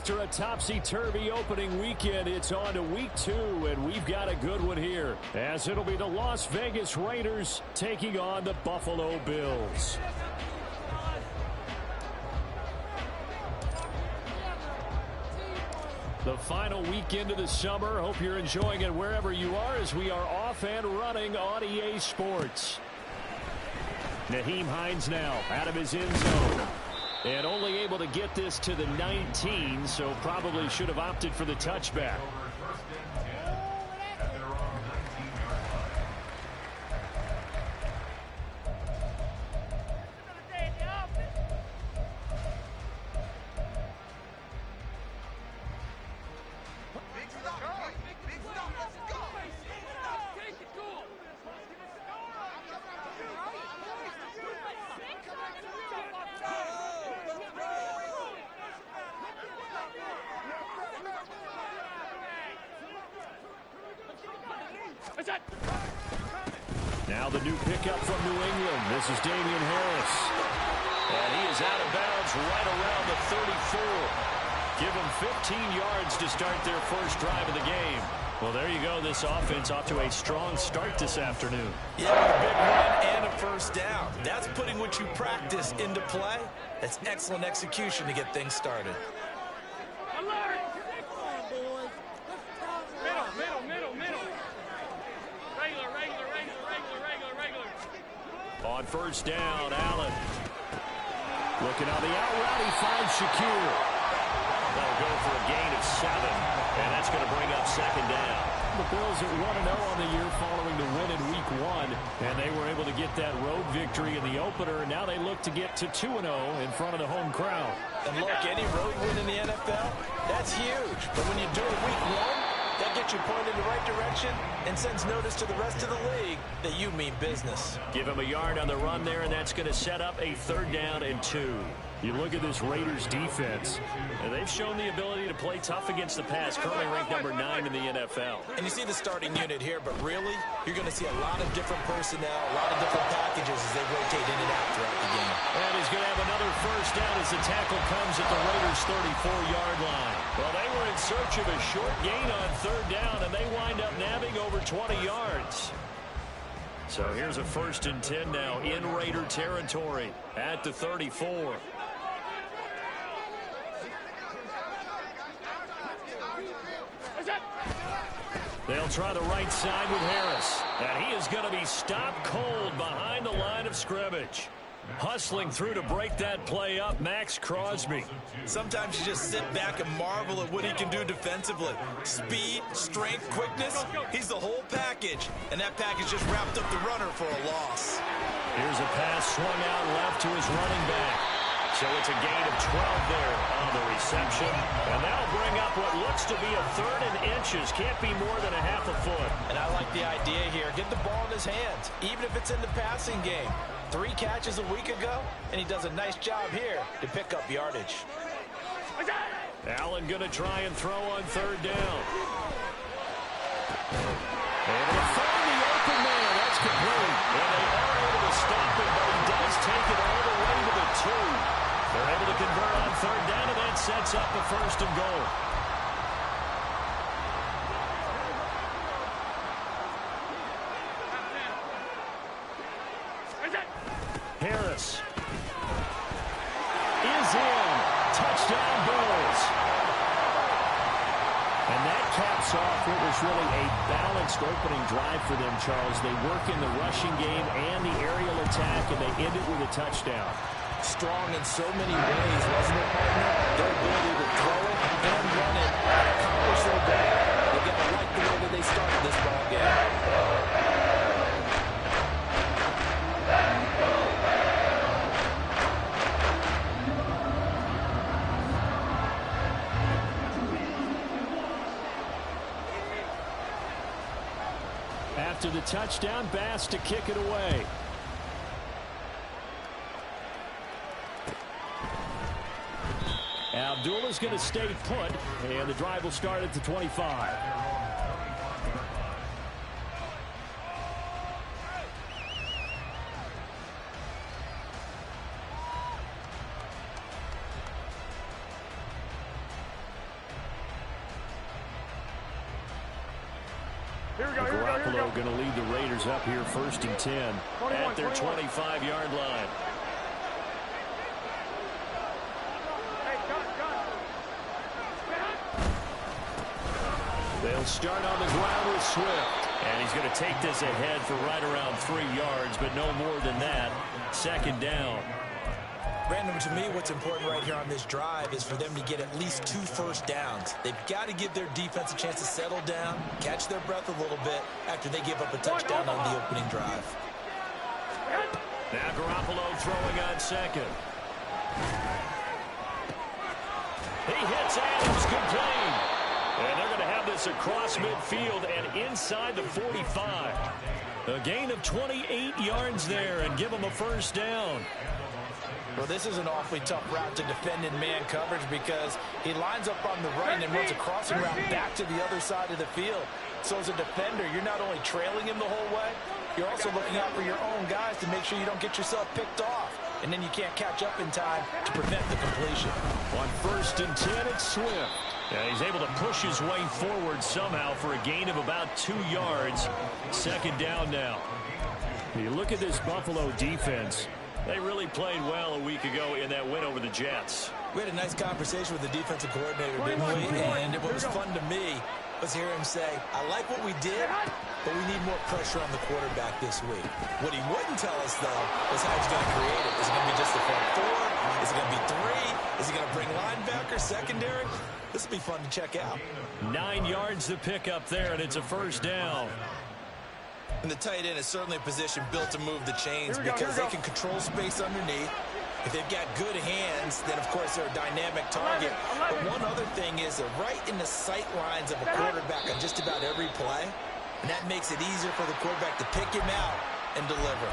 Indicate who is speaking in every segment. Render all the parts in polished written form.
Speaker 1: After a topsy-turvy opening weekend, it's on to week 2, and we've got a good one here, as it'll be the Las Vegas Raiders taking on the Buffalo Bills. The final weekend of the summer. Hope you're enjoying it wherever you are, as we are off and running on EA Sports. Nyheim Hines now out of his end zone. And only able to get this to the 19, so probably should have opted for the touchback. Now the new pickup from New England. This is Damian Harris. And he is out of bounds right around the 34. Give him 15 yards to start their first drive of the game. Well, there you go. This offense off to a strong start this afternoon.
Speaker 2: Yeah, a big run and a first down. That's putting what you practice into play. That's excellent execution to get things started.
Speaker 3: Alert! Middle. Regular.
Speaker 1: On first down, Allen. Looking on the out route, he finds Shakir. They'll go for a gain of 7, and that's going to bring up second down. The Bills are 1-0 on the year following the win in Week 1, and they were able to get that road victory in the opener, and now they look to get to 2-0 in front of the home crowd.
Speaker 2: And look, any road win in the NFL, that's huge. But when you do it Week 1, that gets you pointed in the right direction and sends notice to the rest of the league that you mean business.
Speaker 1: Give him a yard on the run there, and that's going to set up a 3rd down and 2. You look at this Raiders defense, and they've shown the ability to play tough against the pass, currently ranked number 9 in the NFL.
Speaker 2: And you see the starting unit here, but really, you're going to see a lot of different personnel, a lot of different packages as they rotate in and out throughout the game.
Speaker 1: And he's going to have another first down as the tackle comes at the Raiders' 34-yard line. Well, they were in search of a short gain on 3rd down, and they wind up nabbing over 20 yards. So here's a 1st and 10 now in Raider territory at the 34. They'll try the right side with Harris. And he is going to be stopped cold behind the line of scrimmage. Hustling through to break that play up, Max Crosby.
Speaker 2: Sometimes you just sit back and marvel at what he can do defensively. Speed, strength, quickness, he's the whole package. And that package just wrapped up the runner for a loss.
Speaker 1: Here's a pass swung out left to his running back. So it's a gain of 12 there on the reception. And that'll bring up what looks to be a 3rd and inches. Can't be more than a half a foot.
Speaker 2: And I like the idea here. Get the ball in his hands, even if it's in the passing game. 3 catches a week ago, and he does a nice job here to pick up yardage.
Speaker 1: Allen going to try and throw on 3rd down. Able to find the open man. That's complete. And they are able to stop it, but he does take it all the way to the 2. They're able to convert on 3rd down, and that sets up a 1st and goal. Harris is in. Touchdown, Bills. And that caps off what was really a balanced opening drive for them, Charles. They work in the rushing game and the aerial attack, and they end it with a touchdown.
Speaker 2: Strong in so many ways, wasn't it, partner? Their ability to throw it and run it and accomplish their goal. They've got to like the way that they started this ball game.
Speaker 1: After the touchdown, Bass to kick it away. Abdullah's going to stay put, and the drive will start at the 25. Garoppolo going to lead the Raiders up here 1st and 10 at their 25-yard line. They'll start on the ground with Swift. And he's going to take this ahead for right around 3 yards, but no more than that. 2nd down.
Speaker 2: Brandon, to me, what's important right here on this drive is for them to get at least 2 first downs. They've got to give their defense a chance to settle down, catch their breath a little bit after they give up a touchdown on the opening drive.
Speaker 1: Now Garoppolo throwing on 2nd. He hits Adams complete. And they're going to have this across midfield and inside the 45. A gain of 28 yards there and give them a 1st down.
Speaker 2: Well, this is an awfully tough route to defend in man coverage because he lines up on the right and then runs a crossing route back to the other side of the field. So as a defender, you're not only trailing him the whole way, you're also looking out for your own guys to make sure you don't get yourself picked off. And then you can't catch up in time to prevent the completion.
Speaker 1: On 1st and 10, it's Swift. And he's able to push his way forward somehow for a gain of about 2 yards. 2nd down now. You look at this Buffalo defense. They really played well a week ago in that win over the Jets.
Speaker 2: We had a nice conversation with the defensive coordinator, didn't we? And what was fun to me was hear him say, I like what we did, but we need more pressure on the quarterback this week. What he wouldn't tell us, though, is how he's going to create it. Is it going to be just the front 4? Is it going to be 3? Is he going to bring linebacker, secondary? This will be fun to check out.
Speaker 1: 9 yards to pick up there, and it's a 1st down.
Speaker 2: And the tight end is certainly a position built to move the chains because they can control space underneath. If they've got good hands, then, of course, they're a dynamic target. But one other thing is they're right in the sight lines of a quarterback on just about every play. And that makes it easier for the quarterback to pick him out and deliver.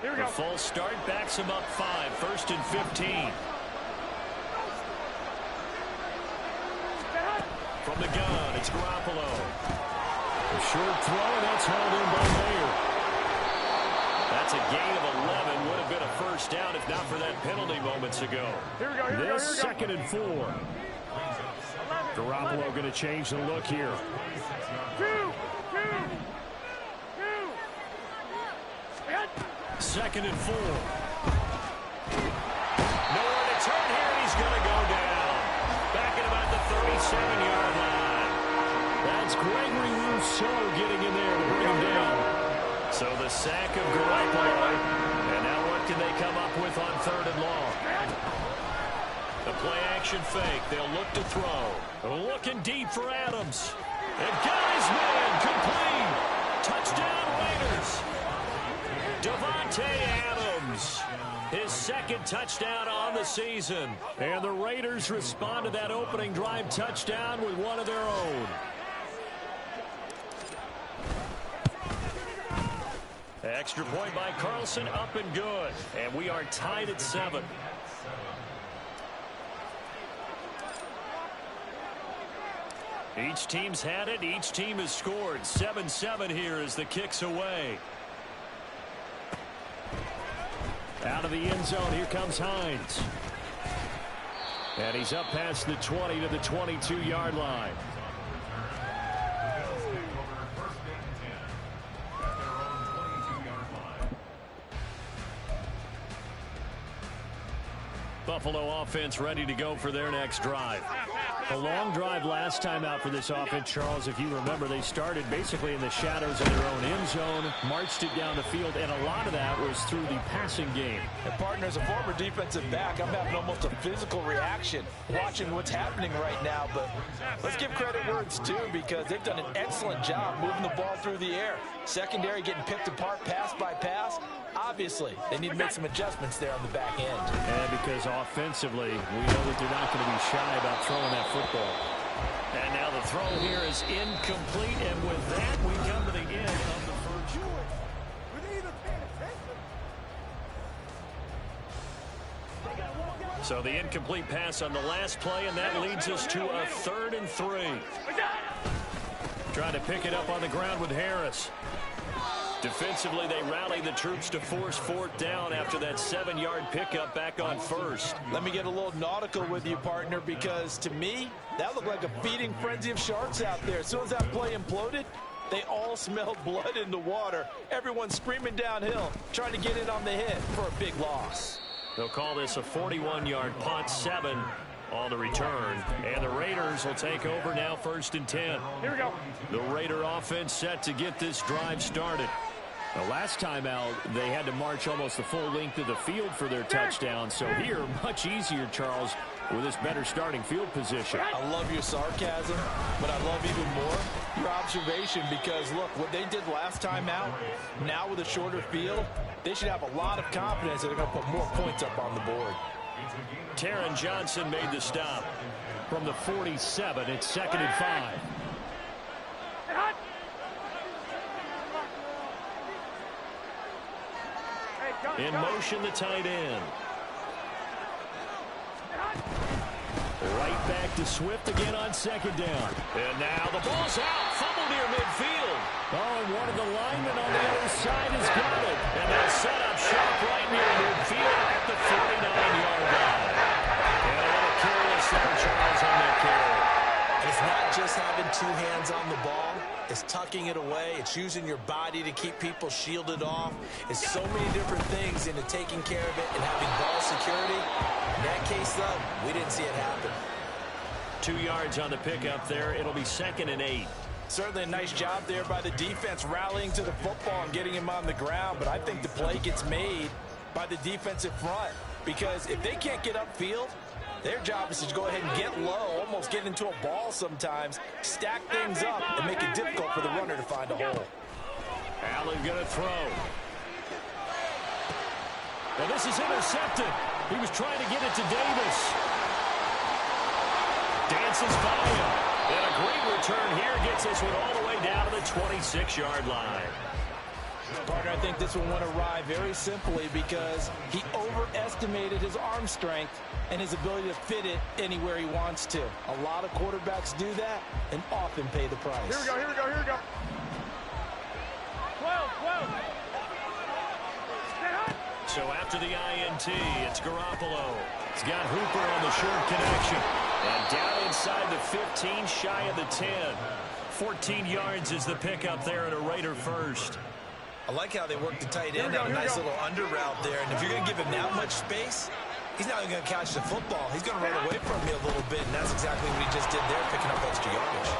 Speaker 1: The full start backs him up 5. 1st and 15. From the gun, it's Garoppolo. A short throw, and that's held in by Mayer. That's a gain of 11. Would have been a 1st down if not for that penalty moments ago. This 2nd and 4. Garoppolo going to change the look here. 2nd and 4. Nowhere to turn here, and he's going to go down. Back at about the 37-yard line. That's Gregory Rousseau getting in there to bring him down. So the sack of Garoppolo. And now what can they come up with on 3rd and long? The play-action fake. They'll look to throw. Looking deep for Adams. And got his man complete. Touchdown Raiders. Davante Adams, his 2nd touchdown on the season. And the Raiders respond to that opening drive touchdown with one of their own. Extra point by Carlson, up and good. And we are tied at 7. Each team's had it. Each team has scored. 7-7 here as the kick's away. Out of the end zone, here comes Hines. And he's up past the 20 to the 22-yard line. Buffalo offense ready to go for their next drive. A long drive last time out for this offense, Charles. If you remember, they started basically in the shadows of their own end zone, marched it down the field, and a lot of that was through the passing game.
Speaker 2: And partner, as a former defensive back, I'm having almost a physical reaction watching what's happening right now. But let's give credit where it's due because they've done an excellent job moving the ball through the air. Secondary getting picked apart pass by pass. Obviously, they need to make some adjustments there on the back end.
Speaker 1: And because offensively, we know that they're not going to be shy about throwing that football. And now the throw here is incomplete, and with that, we come to the end of the first. So the incomplete pass on the last play, and that leads us to a 3rd and 3. Trying to pick it up on the ground with Harris. Defensively, they rally the troops to force fourth down after that 7-yard pickup back on first.
Speaker 2: Let me get a little nautical with you, partner, because to me, that looked like a feeding frenzy of sharks out there. As soon as that play imploded, they all smelled blood in the water. Everyone screaming downhill, trying to get in on the hit for a big loss.
Speaker 1: They'll call this a 41-yard punt, 7 on the return. And the Raiders will take over now, 1st and 10.
Speaker 3: Here we go.
Speaker 1: The Raider offense set to get this drive started. The last time out, they had to march almost the full length of the field for their touchdown. So here, much easier, Charles, with this better starting field position.
Speaker 2: I love your sarcasm, but I love even more your observation because, look, what they did last time out, now with a shorter field, they should have a lot of confidence that they're going to put more points up on the board.
Speaker 1: Taron Johnson made the stop from the 47. It's 2nd and 5. In motion, the tight end. Right back to Swift again on 2nd down. And now the ball's out. Fumble near midfield. Oh, and one of the linemen on the other side has got it. And they'll set up shop right near midfield at the 49-yard line. And a little careless there, Charles, on that carry.
Speaker 2: It's not just having two hands on the ball. It's tucking it away. It's using your body to keep people shielded off. It's so many different things into taking care of it and having ball security. In that case, though, we didn't see it happen.
Speaker 1: 2 yards on the pickup there. It'll be 2nd and 8.
Speaker 2: Certainly a nice job there by the defense rallying to the football and getting him on the ground. But I think the play gets made by the defensive front because if they can't get upfield, their job is to go ahead and get low, almost get into a ball sometimes, stack things up, and make it difficult for the runner to find a hole.
Speaker 1: Allen going to throw. And this is intercepted. He was trying to get it to Davis. Dances by him. And a great return here gets this one all the way down to the 26-yard line.
Speaker 2: Partner, I think this one went awry very simply because he overestimated his arm strength and his ability to fit it anywhere he wants to. A lot of quarterbacks do that and often pay the price.
Speaker 3: Here we go, here we go, here we go. 12, 12.
Speaker 1: So after the INT, it's Garoppolo. He's got Hooper on the short connection. And down inside the 15, shy of the 10. 14 yards is the pickup there at a Raider first.
Speaker 2: I like how they work the tight end on a nice little under route there. And if you're going to give him that much space, he's not even going to catch the football. He's going to run away from you a little bit, and that's exactly what he just did there, picking up extra yardage.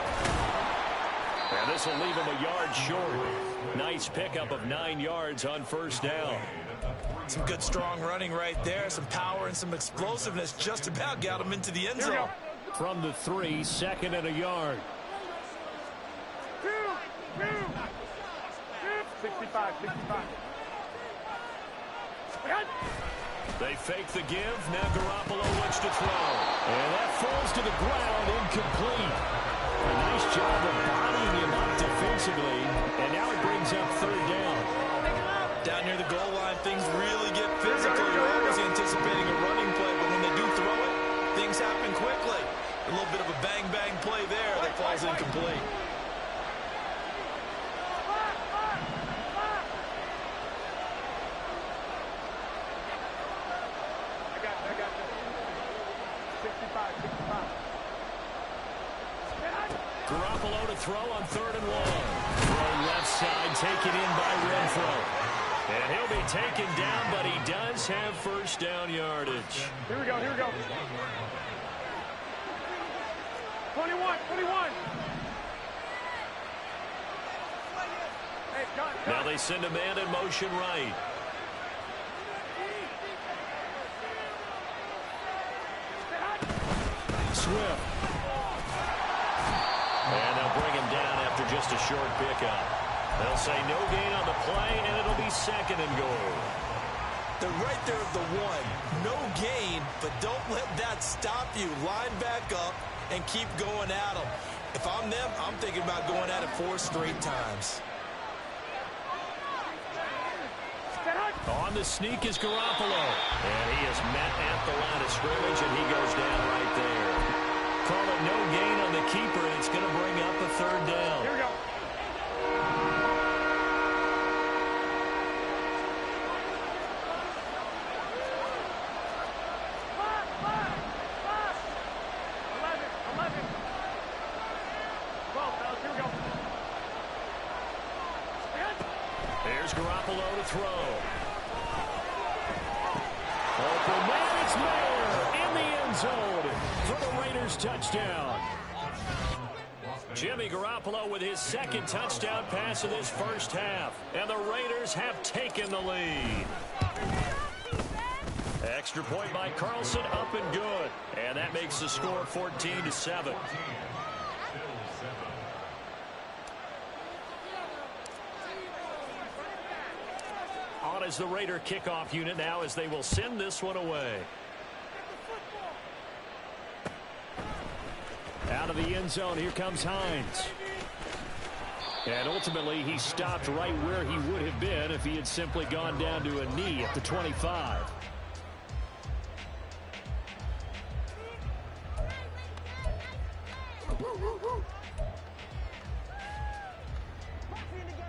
Speaker 1: And this will leave him a yard short. Nice pickup of 9 yards on 1st down.
Speaker 2: Some good, strong running right there. Some power and some explosiveness just about got him into the end zone.
Speaker 1: From the 3, 2nd and a yard.
Speaker 3: 65, 65.
Speaker 1: They fake the give. Now Garoppolo looks to throw. And that falls to the ground, incomplete. A nice job of bodying him up defensively. And now it brings up 3rd down.
Speaker 2: Down near the goal line, things really get physical. You're always anticipating a running play, but when they do throw it, things happen quickly. A little bit of a bang-bang play there that falls incomplete.
Speaker 1: Garoppolo to throw on 3rd and 1. Throw left side, taken in by Renfro. And he'll be taken down, but he does have 1st down yardage.
Speaker 3: Here we go, here we go. 21, 21. Hey, gun.
Speaker 1: Now they send a man in motion right. Swift. And they'll bring him down after just a short pickup. They'll say no gain on the play, and it'll be 2nd and goal.
Speaker 2: They're right there at the 1. No gain, but don't let that stop you. Line back up and keep going at them. If I'm them, I'm thinking about going at it 4 straight times.
Speaker 1: On the sneak is Garoppolo. And he is met at the line of scrimmage, and he goes down right there. Call it no gain on the keeper, and it's going to bring up a 3rd down.
Speaker 3: Here we go.
Speaker 1: Here's Garoppolo to throw. Open man, it's Mayer in the end zone for the Raiders touchdown. Jimmy Garoppolo with his second touchdown pass of this first half. And the Raiders have taken the lead. Extra point by Carlson, up and good. And that makes the score 14-7. On is the Raider kickoff unit now as they will send this one away. Out of the end zone, here comes Hines. And ultimately, he stopped right where he would have been if he had simply gone down to a knee at the 25.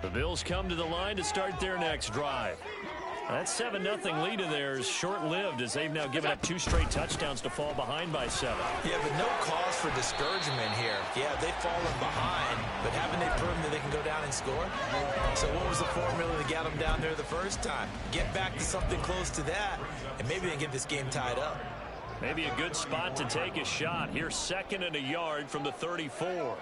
Speaker 1: The Bills come to the line to start their next drive. That 7-0 lead of theirs short-lived as they've now given up 2 straight touchdowns to fall behind by 7.
Speaker 2: Yeah, but no cause for discouragement here. Yeah, they've fallen behind, but haven't they proven that they can go down and score? So what was the formula to get them down there the first time? Get back to something close to that, and maybe they can get this game tied up.
Speaker 1: Maybe a good spot to take a shot. Here's 2nd and a yard from the 34.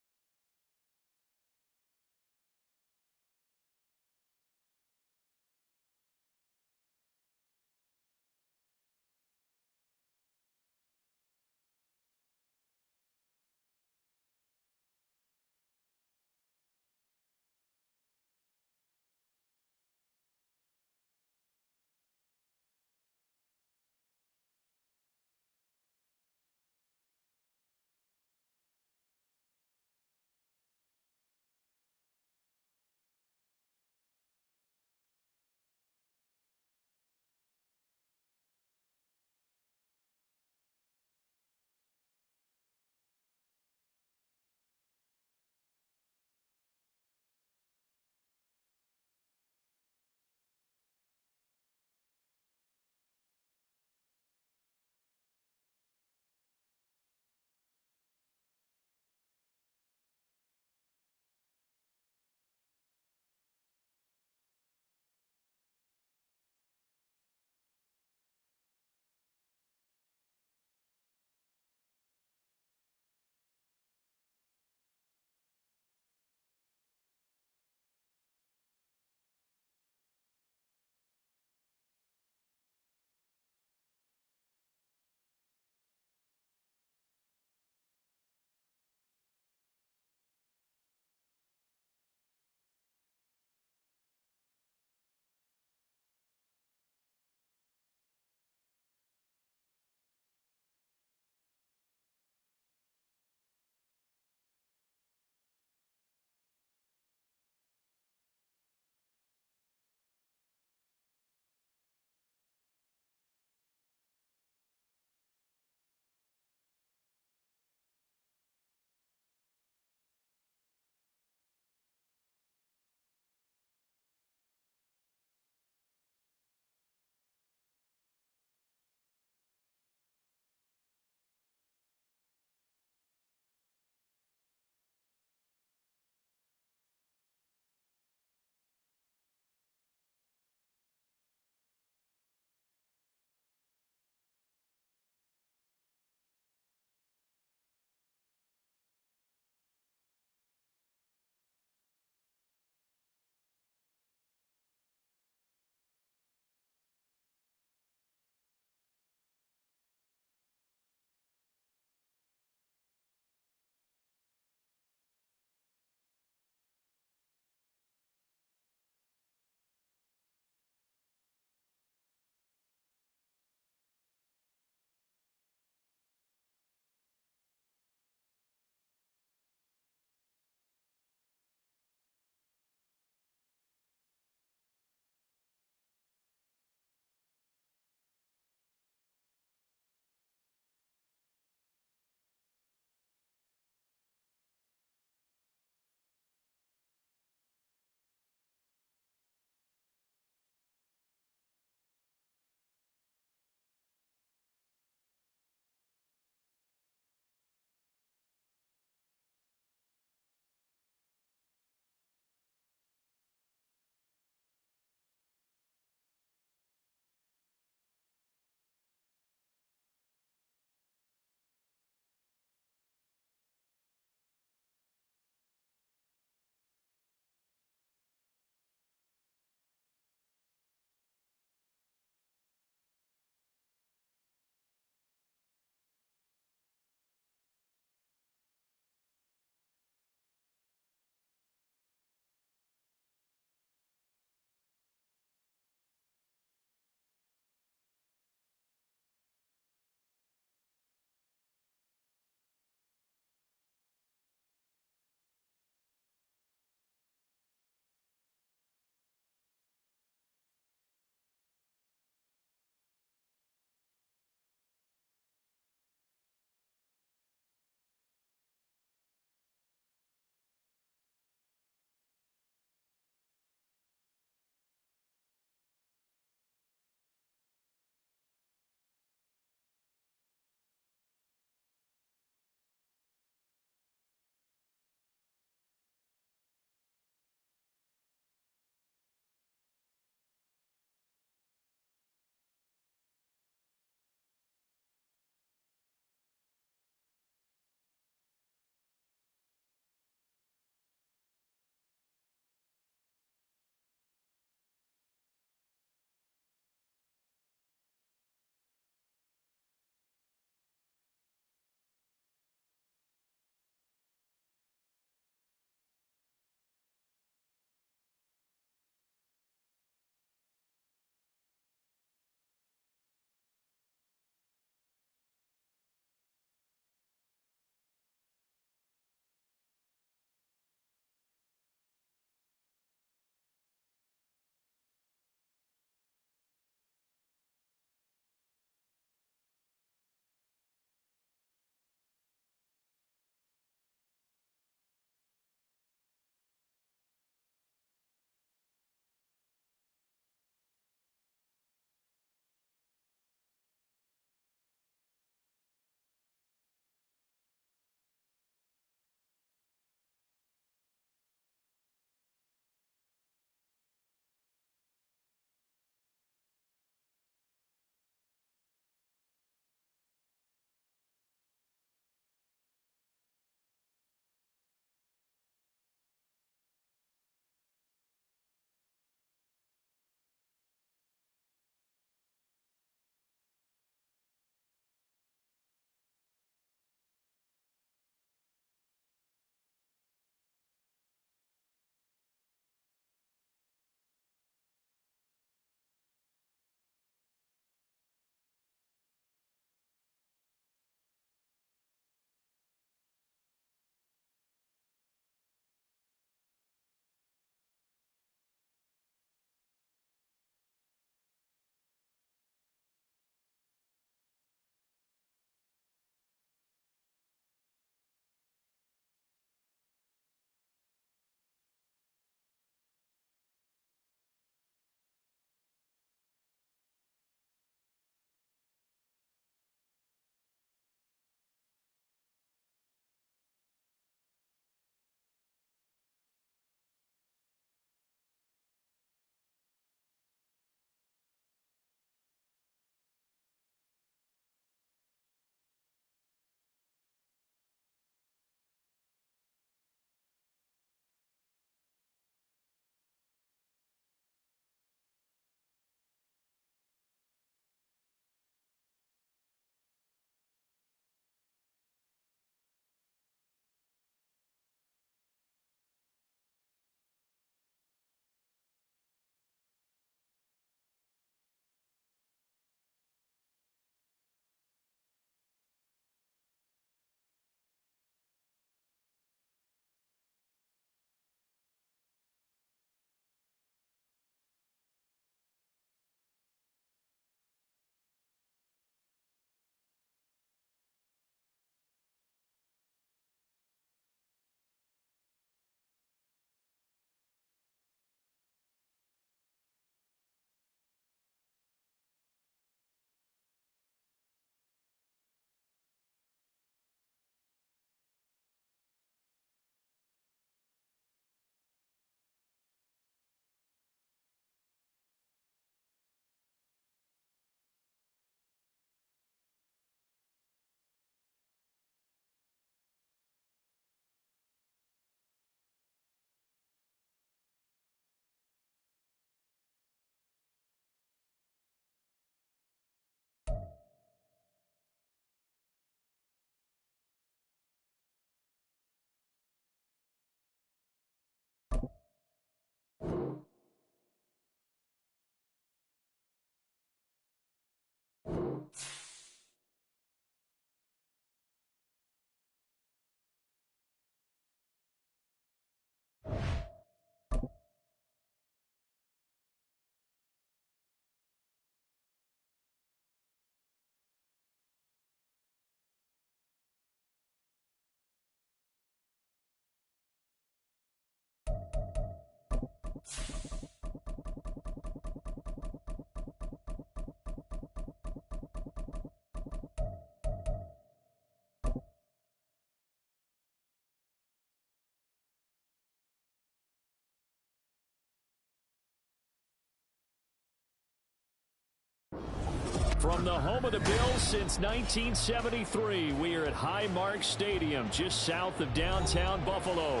Speaker 1: From the home of the Bills since 1973, we are at Highmark Stadium, just south of downtown Buffalo.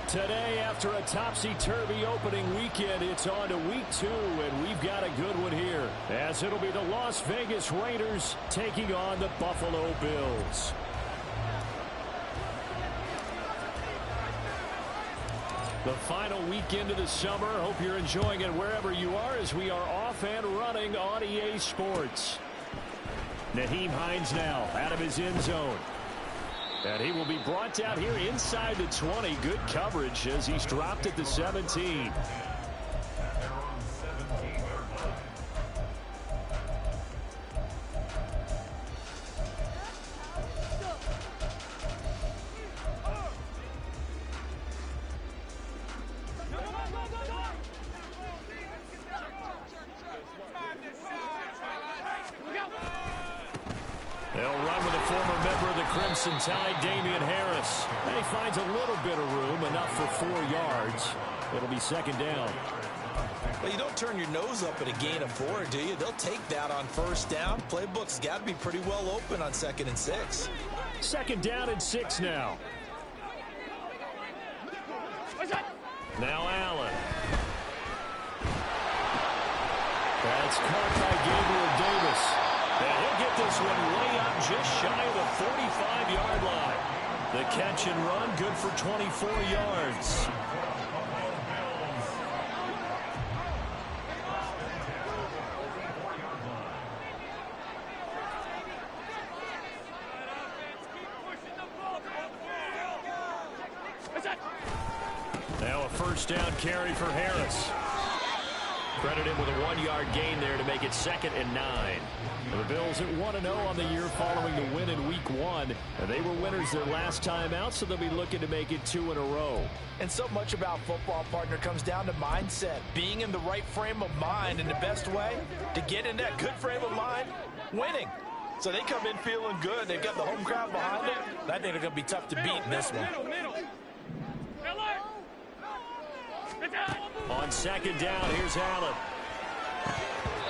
Speaker 1: Today, after a topsy-turvy opening weekend, it's on to week 2, and we've got a good one here, as it'll be the Las Vegas Raiders taking on the Buffalo Bills. The final weekend of the summer. Hope you're enjoying it wherever you are as we are off and running on EA Sports. Nyheim Hines now out of his end zone. And he will be brought down here inside the 20. Good coverage as he's dropped at the 17. They'll run with a former member of the Crimson Tide, Damian Harris. And he finds a little bit of room, enough for 4 yards. It'll be second down.
Speaker 2: Well, you don't turn your nose up at a gain of 4, do you? They'll take that on first down. Playbook's got to be pretty well open on 2nd and 6.
Speaker 1: Second down and 6 now. Now Allen. That's caught by Gabriel Davis. And he'll get this one way up just shy of the 45-yard line. The catch and run, good for 24 yards. Now a first down carry for Harris. Credit him with a 1-yard gain there to make it 2nd and 9. The Bills at 1-0 on the year following the win in Week 1. And they were winners their last time out, so they'll be looking to make it 2 in a row.
Speaker 2: And so much about football, partner, comes down to mindset. Being in the right frame of mind, and the best way to get in that good frame of mind, winning. So they come in feeling good. They've got the home crowd behind them. I think they're going to be tough to beat in this one.
Speaker 1: On second down, here's Allen.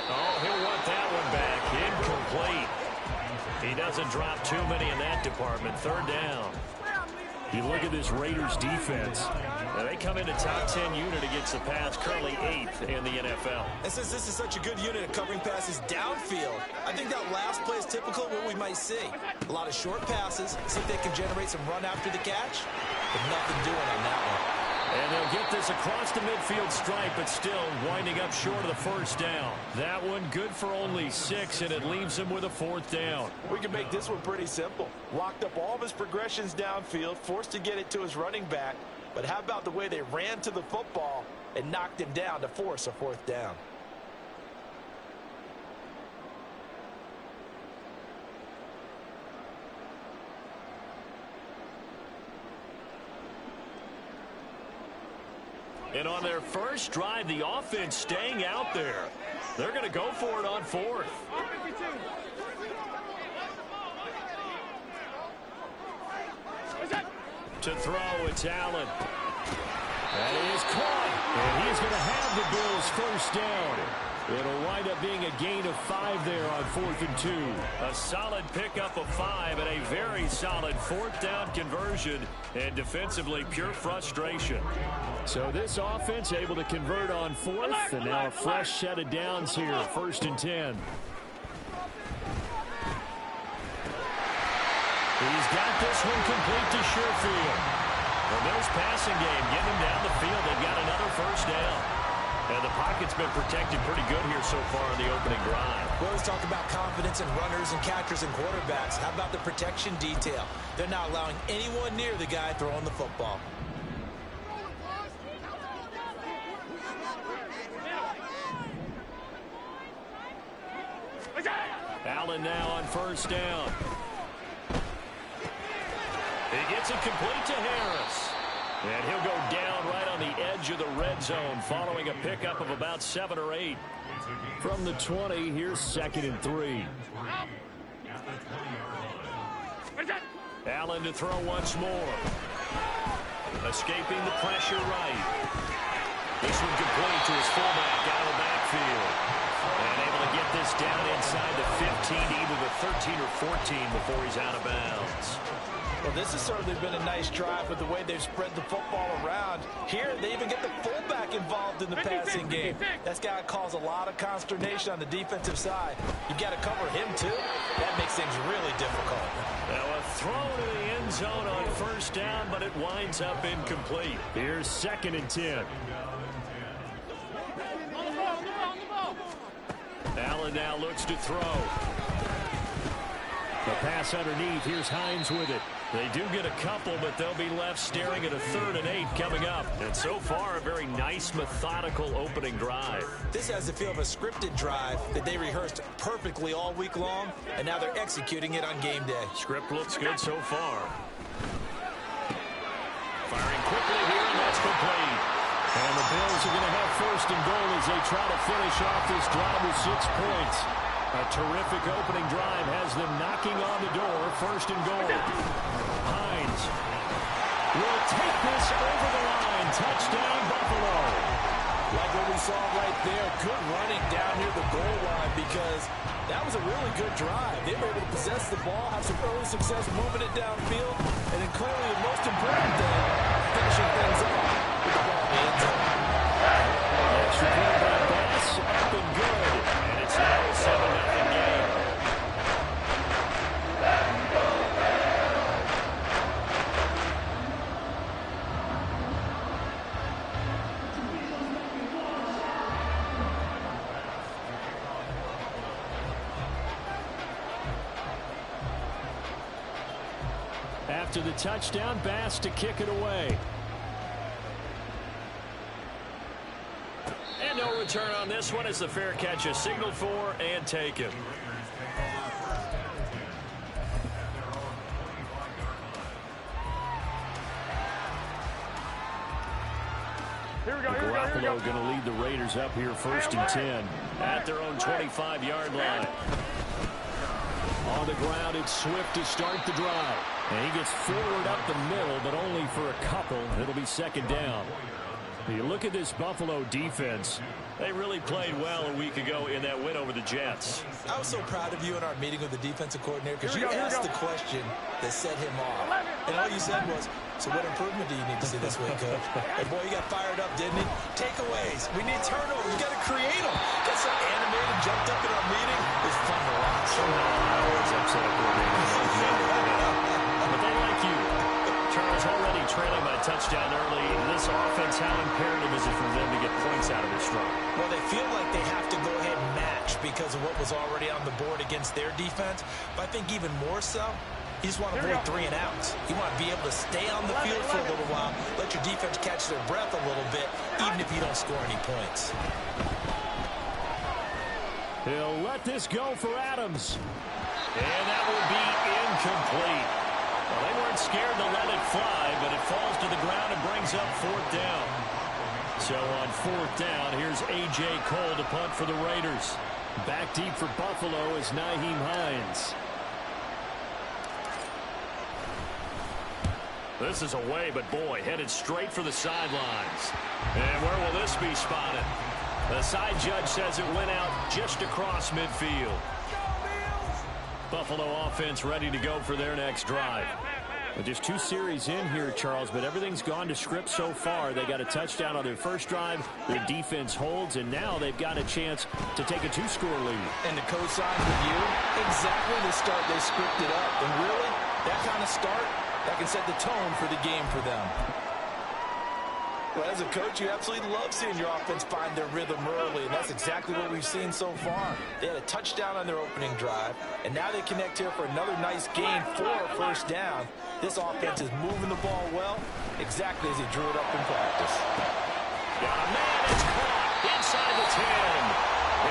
Speaker 1: Oh, he'll want that one back. Incomplete. He doesn't drop too many in that department. 3rd down. You look at this Raiders defense. Now they come into top 10 unit against the pass, currently 8th in the NFL.
Speaker 2: And since this is such a good unit of covering passes downfield, I think that last play is typical of what we might see. A lot of short passes, see if they can generate some run after the catch, but nothing doing on that one.
Speaker 1: And they'll get this across the midfield stripe, but still winding up short of the first down. That one good for only 6, and it leaves him with a 4th down.
Speaker 4: We can make this one pretty simple. Locked up all of his progressions downfield, forced to get it to his running back. But how about the way they ran to the football and knocked him down to force a 4th down?
Speaker 1: And on their first drive, the offense staying out there. They're going to go for it on 4th. To throw, it's Allen. That is caught. And he is going to have the Bills' first down. It'll wind up being a gain of 5 there on 4th and 2. A solid pickup of 5 and a very solid 4th down conversion. And defensively, pure frustration. So this offense able to convert on 4th. And now a fresh set of downs here. 1st and 10. He's got this one complete to Sherfield. The Bills passing game, getting him down the field. They've got another first down. And the pocket's been protected pretty good here so far in the opening drive.
Speaker 2: We always talk about confidence in runners and catchers and quarterbacks. How about the protection detail? They're not allowing anyone near the guy throwing the football.
Speaker 1: Allen now on first down. He gets it complete to Harris. And he'll go down right on the edge of the red zone following a pickup of about 7 or 8. From the 20, here's 2nd and 3. Allen to throw once more. Escaping the pressure right. This one complete to his fullback out of the backfield. And able to get this this down inside the 15 to either the 13 or 14 before he's out of bounds.
Speaker 4: Well, this has certainly been a nice drive with the way they've spread the football around. Here, they even get the fullback involved in the passing game. That's got to cause a lot of consternation on the defensive side. You've got to cover him, too. That makes things really difficult.
Speaker 1: Now a throw to the end zone on first down, but it winds up incomplete. Here's 2nd and 10. Allen now looks to throw. The pass underneath. Here's Hines with it. They do get a couple, but they'll be left staring at a 3rd and 8 coming up. And so far, a very nice, methodical opening drive.
Speaker 2: This has the feel of a scripted drive that they rehearsed perfectly all week long, and now they're executing it on game day.
Speaker 1: Script looks good so far. Firing quickly here, and that's complete. And the Bills are going to have 1st and goal as they try to finish off this drive with 6 points. A terrific opening drive has them knocking on the door. 1st and goal. Hines will take this over the line. Touchdown, Buffalo.
Speaker 2: Like what we saw right there, good running down near the goal line, because that was a really good drive. They were able to possess the ball, have some early success moving it downfield, and then clearly the most important thing, finishing things off with the ball in the end zone.
Speaker 1: Extra point by Bass, up and good. And it's now a 7-0 game. After the touchdown, Bass to kick it away. And no return on this one as the fair catch is signaled for and taken. Garoppolo going to lead the Raiders up here 1st and 10 at their own 25-yard line. On the ground, it's Swift to start the drive. And he gets forward up the middle, but only for a couple. It'll be 2nd down. You look at this Buffalo defense. They really played well a week ago in that win over the Jets.
Speaker 2: I was so proud of you in our meeting with the defensive coordinator, because you asked the question that set him off. And all you said was, so what improvement do you need to see this week, Coach? And boy, he got fired up, didn't he? Takeaways. We need turnovers. You got to create them. Got so animated, jumped up in our meeting. It was fun to watch.
Speaker 1: I always upset a coordinator. But they like you. Charles already trailing by a touchdown early. This offense, how imperative is it for them to get points out of this run?
Speaker 2: Well, they feel like they have to go ahead and match because of what was already on the board against their defense. But I think even more so, you just want to avoid 3 and outs. You want to be able to stay on the field for a little while, let your defense catch their breath a little bit, even if you don't score any points.
Speaker 1: He'll let this go for Adams. And that will be incomplete. Well, they weren't scared to let it fly, but it falls to the ground and brings up 4th down. So on 4th down, here's A.J. Cole to punt for the Raiders. Back deep for Buffalo is Nyheim Hines. This is away, but boy, headed straight for the sidelines. And where will this be spotted? The side judge says it went out just across midfield. Buffalo offense ready to go for their next drive. Well, just 2 series in here, Charles, but everything's gone to script so far. They got a touchdown on their first drive. Their defense holds, and now they've got a chance to take a 2-score lead.
Speaker 2: And to co-sign with you, exactly the start they scripted up. And really, that kind of start, that can set the tone for the game for them. Well, as a coach, you absolutely love seeing your offense find their rhythm early, and that's exactly what we've seen so far. They had a touchdown on their opening drive, and now they connect here for another nice gain for a 1st down. This offense is moving the ball well, exactly as he drew it up in practice.
Speaker 1: Got a man, it's caught inside the 10.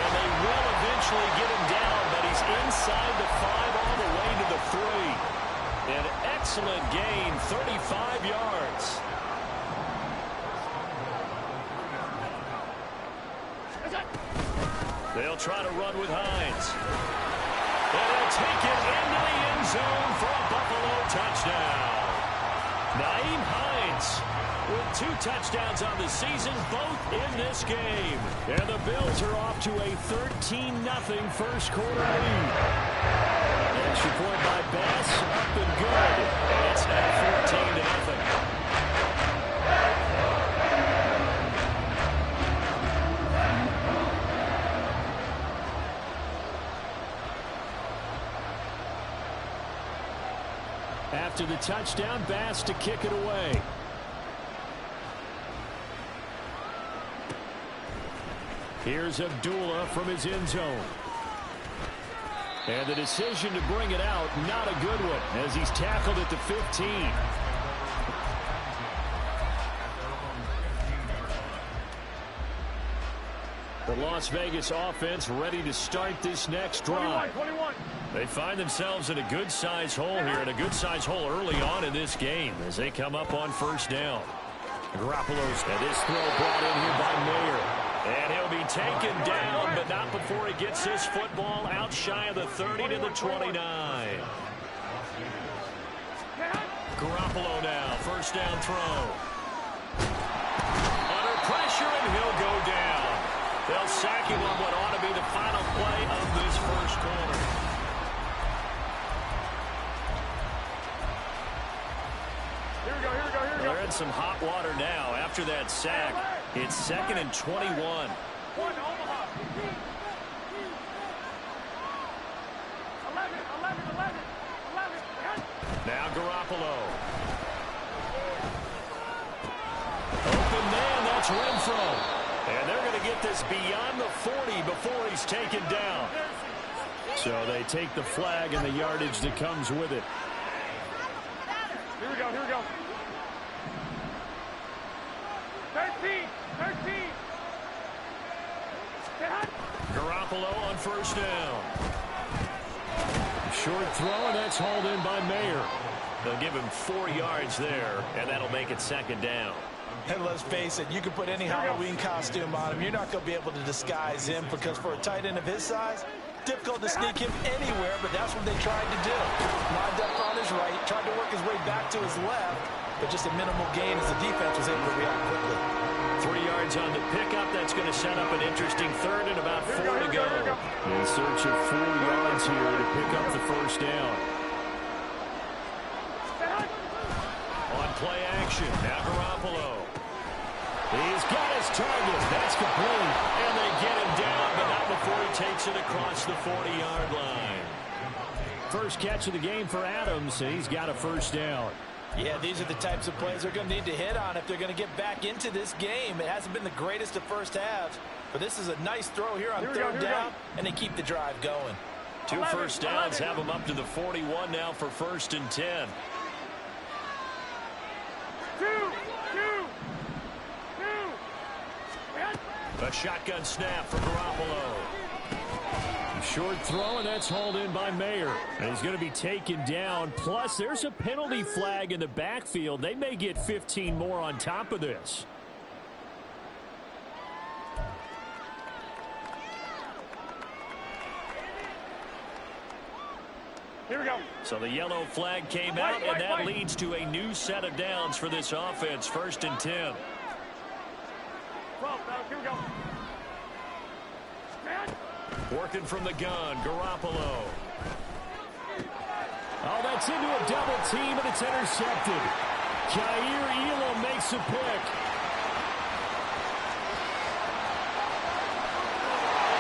Speaker 1: And they will eventually get him down, but he's inside the 5 all the way to the 3. An excellent gain, 35 yards. They'll try to run with Hines. And they'll take it into the end zone for a Buffalo touchdown. Nyheim Hines with 2 touchdowns on the season, both in this game. And the Bills are off to a 13-0 first quarter lead. Extra point by Bass, up and good. And it's now 14-0. After the touchdown, Bass to kick it away. Here's Abdullah from his end zone. And the decision to bring it out, not a good one, as he's tackled at the 15. The Las Vegas offense ready to start this next drive.
Speaker 3: 21.
Speaker 1: They find themselves in a good-size hole here, and a good-size hole early on in this game as they come up on first down. Garoppolo's, and this throw brought in here by Mayer. And he'll be taken down, but not before he gets this football out shy of the 30 to the 29. Garoppolo now, first down throw. Under pressure, and he'll go down. They'll sack him on what ought to be the final play of this first quarter.
Speaker 3: Here we go.
Speaker 1: They're in some hot water now after that sack. It's 2nd and 21.
Speaker 3: One, Omaha. 11.
Speaker 1: Now Garoppolo. Open man, that's Renfro. And they're going to get this beyond the 40 before he's taken down. So they take the flag and the yardage that comes with it.
Speaker 3: Here we go. 13.
Speaker 1: Garoppolo on first down. Short throw, and that's hauled in by Mayer. They'll give him 4 yards there, and that'll make it 2nd down.
Speaker 4: And let's face it, you can put any Halloween costume on him. You're not going to be able to disguise him because for a tight end of his size, difficult to sneak him anywhere, but that's what they tried to do. Lined up on his right, tried to work his way back to his left, but just a minimal gain as the defense was able to react quickly.
Speaker 1: 3 yards on the pickup. That's going to set up an interesting third and about 4 to go. In search of 4 yards here to pick up the first down. On play action, now Garoppolo. He's got his target. That's complete. And they get him down, but not before he takes it across the 40-yard line. First catch of the game for Adams, and he's got a first down.
Speaker 4: Yeah, these are the types of plays they're going to need to hit on if they're going to get back into this game. It hasn't been the greatest of first halves, but this is a nice throw here on third down, and they keep the drive going.
Speaker 1: 2 first downs have them up to the 41 now for 1st and 10.
Speaker 3: 2.
Speaker 1: A shotgun snap for Garoppolo. Short throw, and that's hauled in by Mayer. And he's going to be taken down. Plus, there's a penalty flag in the backfield. They may get 15 more on top of this.
Speaker 3: Here we go.
Speaker 1: So the yellow flag came out, and that leads to a new set of downs for this offense. 1st and 10.
Speaker 3: 12, here we go.
Speaker 1: Working from the gun, Garoppolo. Oh, that's into a double team, and it's intercepted. Jair Elam makes a pick.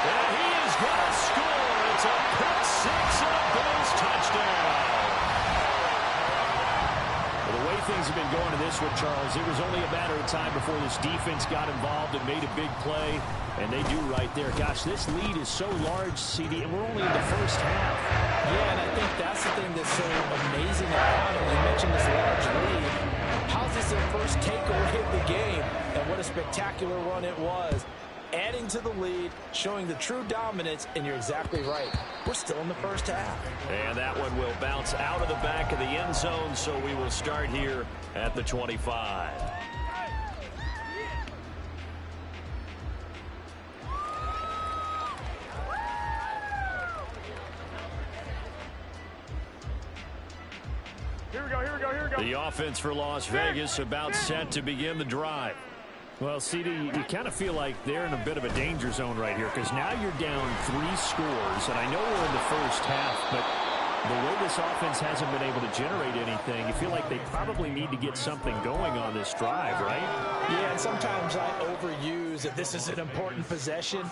Speaker 1: And he is going to score. It's a pick six and a Bills touchdown. Well, the way things have been going in this one, Charles, it was only a matter of time before this defense got involved and made a big play. And they do right there. Gosh, this lead is so large, CD, and we're only in the first half.
Speaker 4: Yeah, and I think that's the thing that's so amazing about it. You mentioned this large lead. How's this their first takeaway of the game? And what a spectacular run it was. Adding to the lead, showing the true dominance, and you're exactly right. We're still in the first half.
Speaker 1: And that one will bounce out of the back of the end zone, so we will start here at the 25.
Speaker 3: Here we go, here we go, here we go.
Speaker 1: The offense for Las Vegas about set to begin the drive. Well, CD, you kind of feel like they're in a bit of a danger zone right here because now you're down 3 scores, and I know we're in the first half, but the way this offense hasn't been able to generate anything, you feel like they probably need to get something going on this drive, right?
Speaker 4: Yeah, and sometimes I overuse that this is an important possession,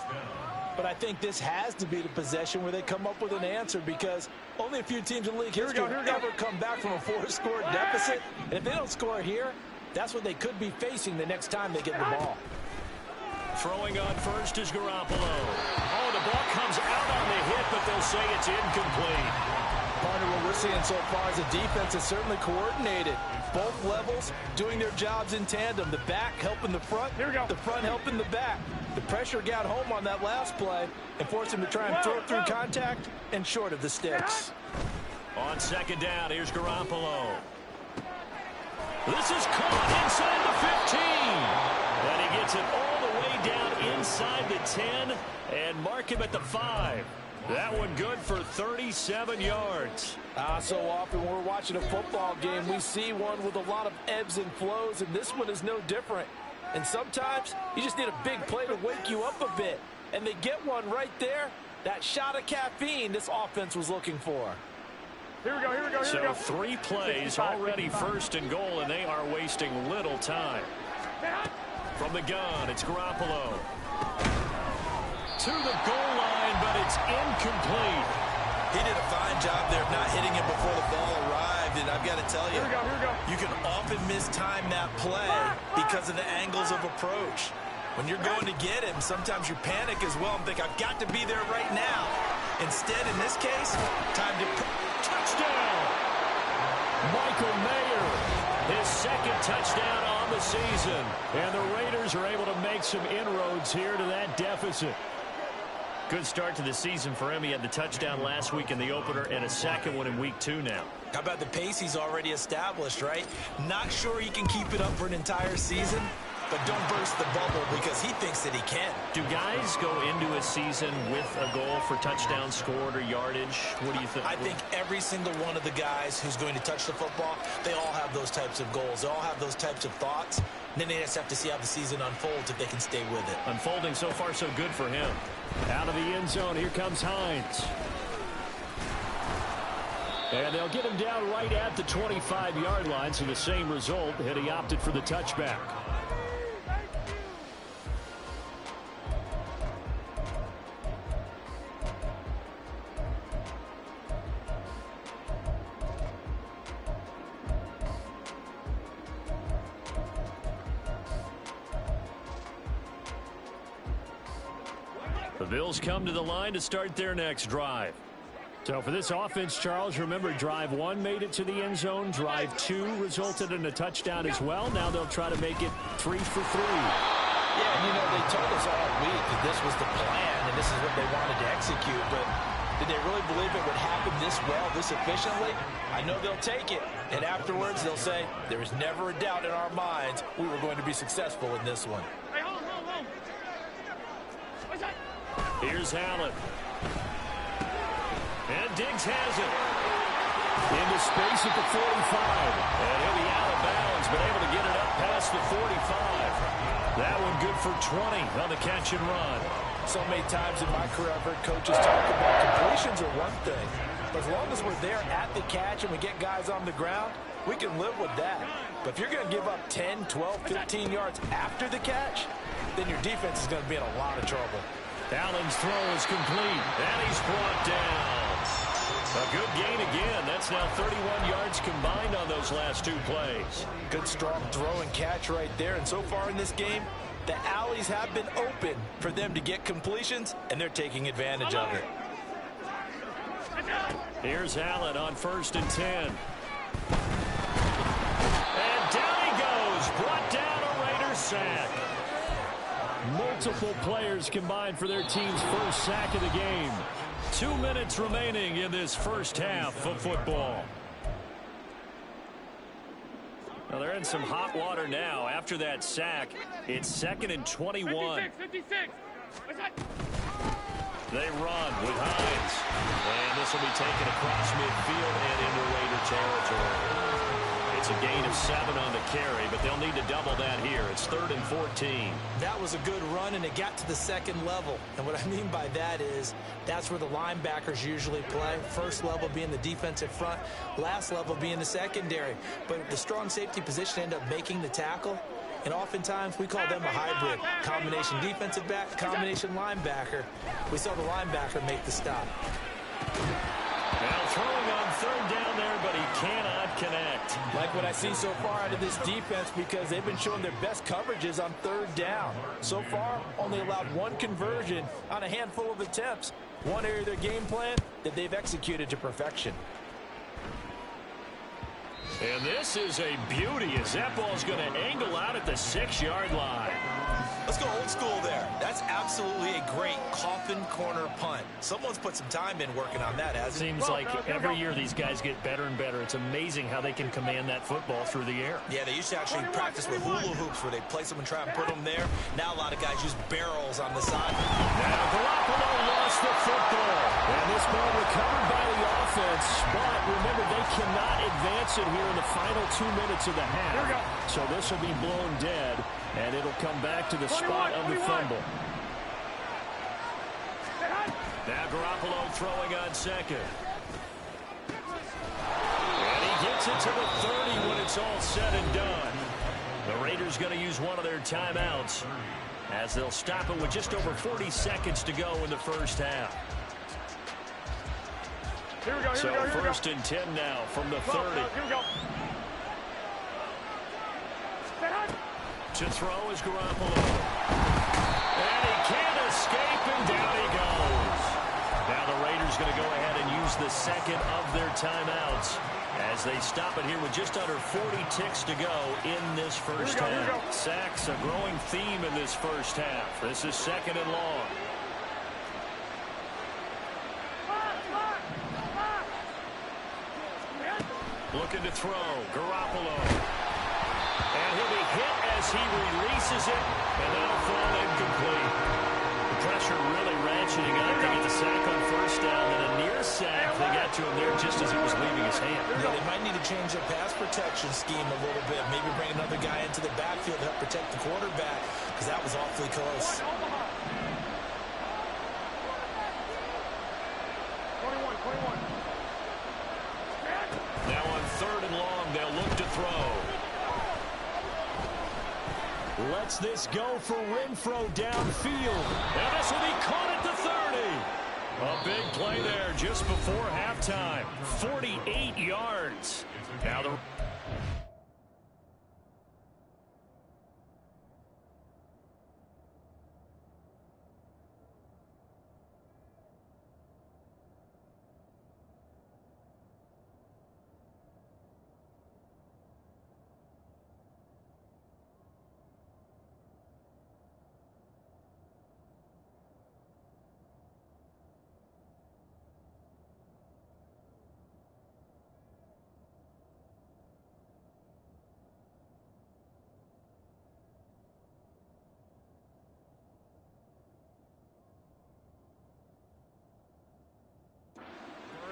Speaker 4: but I think this has to be the possession where they come up with an answer because only a few teams in league history have ever come back from a 4-score deficit, and if they don't score here, that's what they could be facing the next time they get the ball.
Speaker 1: Throwing on first is Garoppolo. Oh, the ball comes out on the hit, but they'll say it's incomplete.
Speaker 4: Partner, what we're seeing so far is the defense is certainly coordinated. Both levels doing their jobs in tandem. The back helping the front, the front helping the back. The pressure got home on that last play and forced him to try and throw through contact and short of the sticks.
Speaker 1: On second down, here's Garoppolo. This is caught inside the 15. And he gets it all the way down inside the 10 and mark him at the 5. That one good for 37 yards.
Speaker 4: So often when we're watching a football game, we see one with a lot of ebbs and flows, and this one is no different. And sometimes you just need a big play to wake you up a bit. And they get one right there. That shot of caffeine this offense was looking for.
Speaker 3: Here we go, here we go, here we go.
Speaker 1: So 3 plays, already first and goal, and they are wasting little time. From the gun, it's Garoppolo. To the goal line, but it's incomplete.
Speaker 2: He did a fine job there of not hitting it before the ball arrived, and I've got to tell you,
Speaker 3: here we go.
Speaker 2: You can often mistime that play because of the angles of approach. When you're going to get him, sometimes you panic as well and think, I've got to be there right now. Instead, in this case, time to...
Speaker 1: Touchdown! Michael Mayer, his second touchdown on the season. And the Raiders are able to make some inroads here to that deficit. Good start to the season for him. He had the touchdown last week in the opener and a second one in week 2 now.
Speaker 2: How about the pace he's already established, right? Not sure he can keep it up for an entire season, but don't burst the bubble because he thinks that he can.
Speaker 1: Do guys go into a season with a goal for touchdown scored or yardage? What do you think?
Speaker 2: I think every single one of the guys who's going to touch the football, they all have those types of goals. They all have those types of thoughts. And then they just have to see how the season unfolds if they can stay with it.
Speaker 1: Unfolding so far so good for him. Out of the end zone, here comes Hines. And they'll get him down right at the 25-yard line, so the same result, and he opted for the touchback. The Bills come to the line to start their next drive. So for this offense, Charles, remember drive 1 made it to the end zone. Drive 2 resulted in a touchdown as well. Now they'll try to make it 3 for 3.
Speaker 4: Yeah, and you know, they told us all week that this was the plan and this is what they wanted to execute, but did they really believe it would happen this well, this efficiently? I know they'll take it, and afterwards they'll say, there was never a doubt in our minds we were going to be successful in this one.
Speaker 3: Hey, hold. What's that?
Speaker 1: Here's Allen. And Diggs has it. Into space at the 45. And he'll be out of bounds, but able to get it up past the 45. That one good for 20 on the catch and run.
Speaker 4: So many times in my career, I've heard coaches talk about completions are one thing. But as long as we're there at the catch and we get guys on the ground, we can live with that. But if you're going to give up 10, 12, 15 yards after the catch, then your defense is going to be in a lot of trouble.
Speaker 1: Allen's throw is complete, and he's brought down. A good gain again. That's now 31 yards combined on those last 2 plays.
Speaker 4: Good, strong throw and catch right there. And so far in this game, the alleys have been open for them to get completions, and they're taking advantage of it.
Speaker 1: Here's Allen on 1st and 10. And down he goes. Brought down a Raiders sack. Multiple players combined for their team's first sack of the game. 2 minutes remaining in this first half of football. Well, they're in some hot water now. After that sack, it's 2nd and 21.
Speaker 3: 56. What's that?
Speaker 1: They run with Hines. And this will be taken across midfield and into Raider territory. It's a gain of 7 on the carry, but they'll need to double that here. It's 3rd and 14.
Speaker 2: That was a good run, and it got to the second level. And what I mean by that is that's where the linebackers usually play. First level being the defensive front, last level being the secondary. But the strong safety position ended up making the tackle. And oftentimes we call them a hybrid. Combination defensive back, combination linebacker. We saw the linebacker make the stop.
Speaker 1: Now throwing on 3rd down there, but he cannot connect.
Speaker 4: Like what I see so far out of this defense, because they've been showing their best coverages on 3rd down. So far, only allowed 1 conversion on a handful of attempts. One area of their game plan that they've executed to perfection.
Speaker 1: And this is a beauty as that ball's going to angle out at the 6-yard line.
Speaker 2: Let's go old school there. That's absolutely a great coffin corner punt. Someone's put some time in working on that, hasn't it?
Speaker 5: Seems like every year these guys get better and better. It's amazing how they can command that football through the air.
Speaker 2: Yeah, they used to actually practice with hula hoops where they place them and try and put them there. Now a lot of guys use barrels on the side.
Speaker 1: Now Garoppolo lost the football. And this ball recovered by the offense. But remember, they cannot advance it here in the final 2 minutes of the half. So this will be blown dead. And it'll come back to the spot of the fumble. Now Garoppolo throwing on 2nd. And he gets it to the 30 when it's all said and done. The Raiders going to use one of their timeouts as they'll stop it with just over 40 seconds to go in the first half.
Speaker 3: Here we go,
Speaker 1: So 1st and 10 now from the 30.
Speaker 3: Here we go.
Speaker 1: To throw is Garoppolo. And he can't escape, and down he goes. Now the Raiders going to go ahead and use the 2nd of their timeouts as they stop it here with just under 40 ticks to go in this first half. Sacks a growing theme in this first half. This is 2nd and long. Looking to throw, Garoppolo. And he'll be hit as he releases it, and that'll fall incomplete. The pressure really ratcheting up to get the sack on 1st down, and a near sack. They got to him there just as it was leaving his hand.
Speaker 2: Yeah, they might need to change their pass protection scheme a little bit. Maybe bring another guy into the backfield to help protect the quarterback, because that was awfully close.
Speaker 3: 21.
Speaker 1: Now on 3rd and long, they'll look to throw. Lets this go for Renfro downfield. And this will be caught at the 30. A big play there just before halftime. 48 yards. Now the...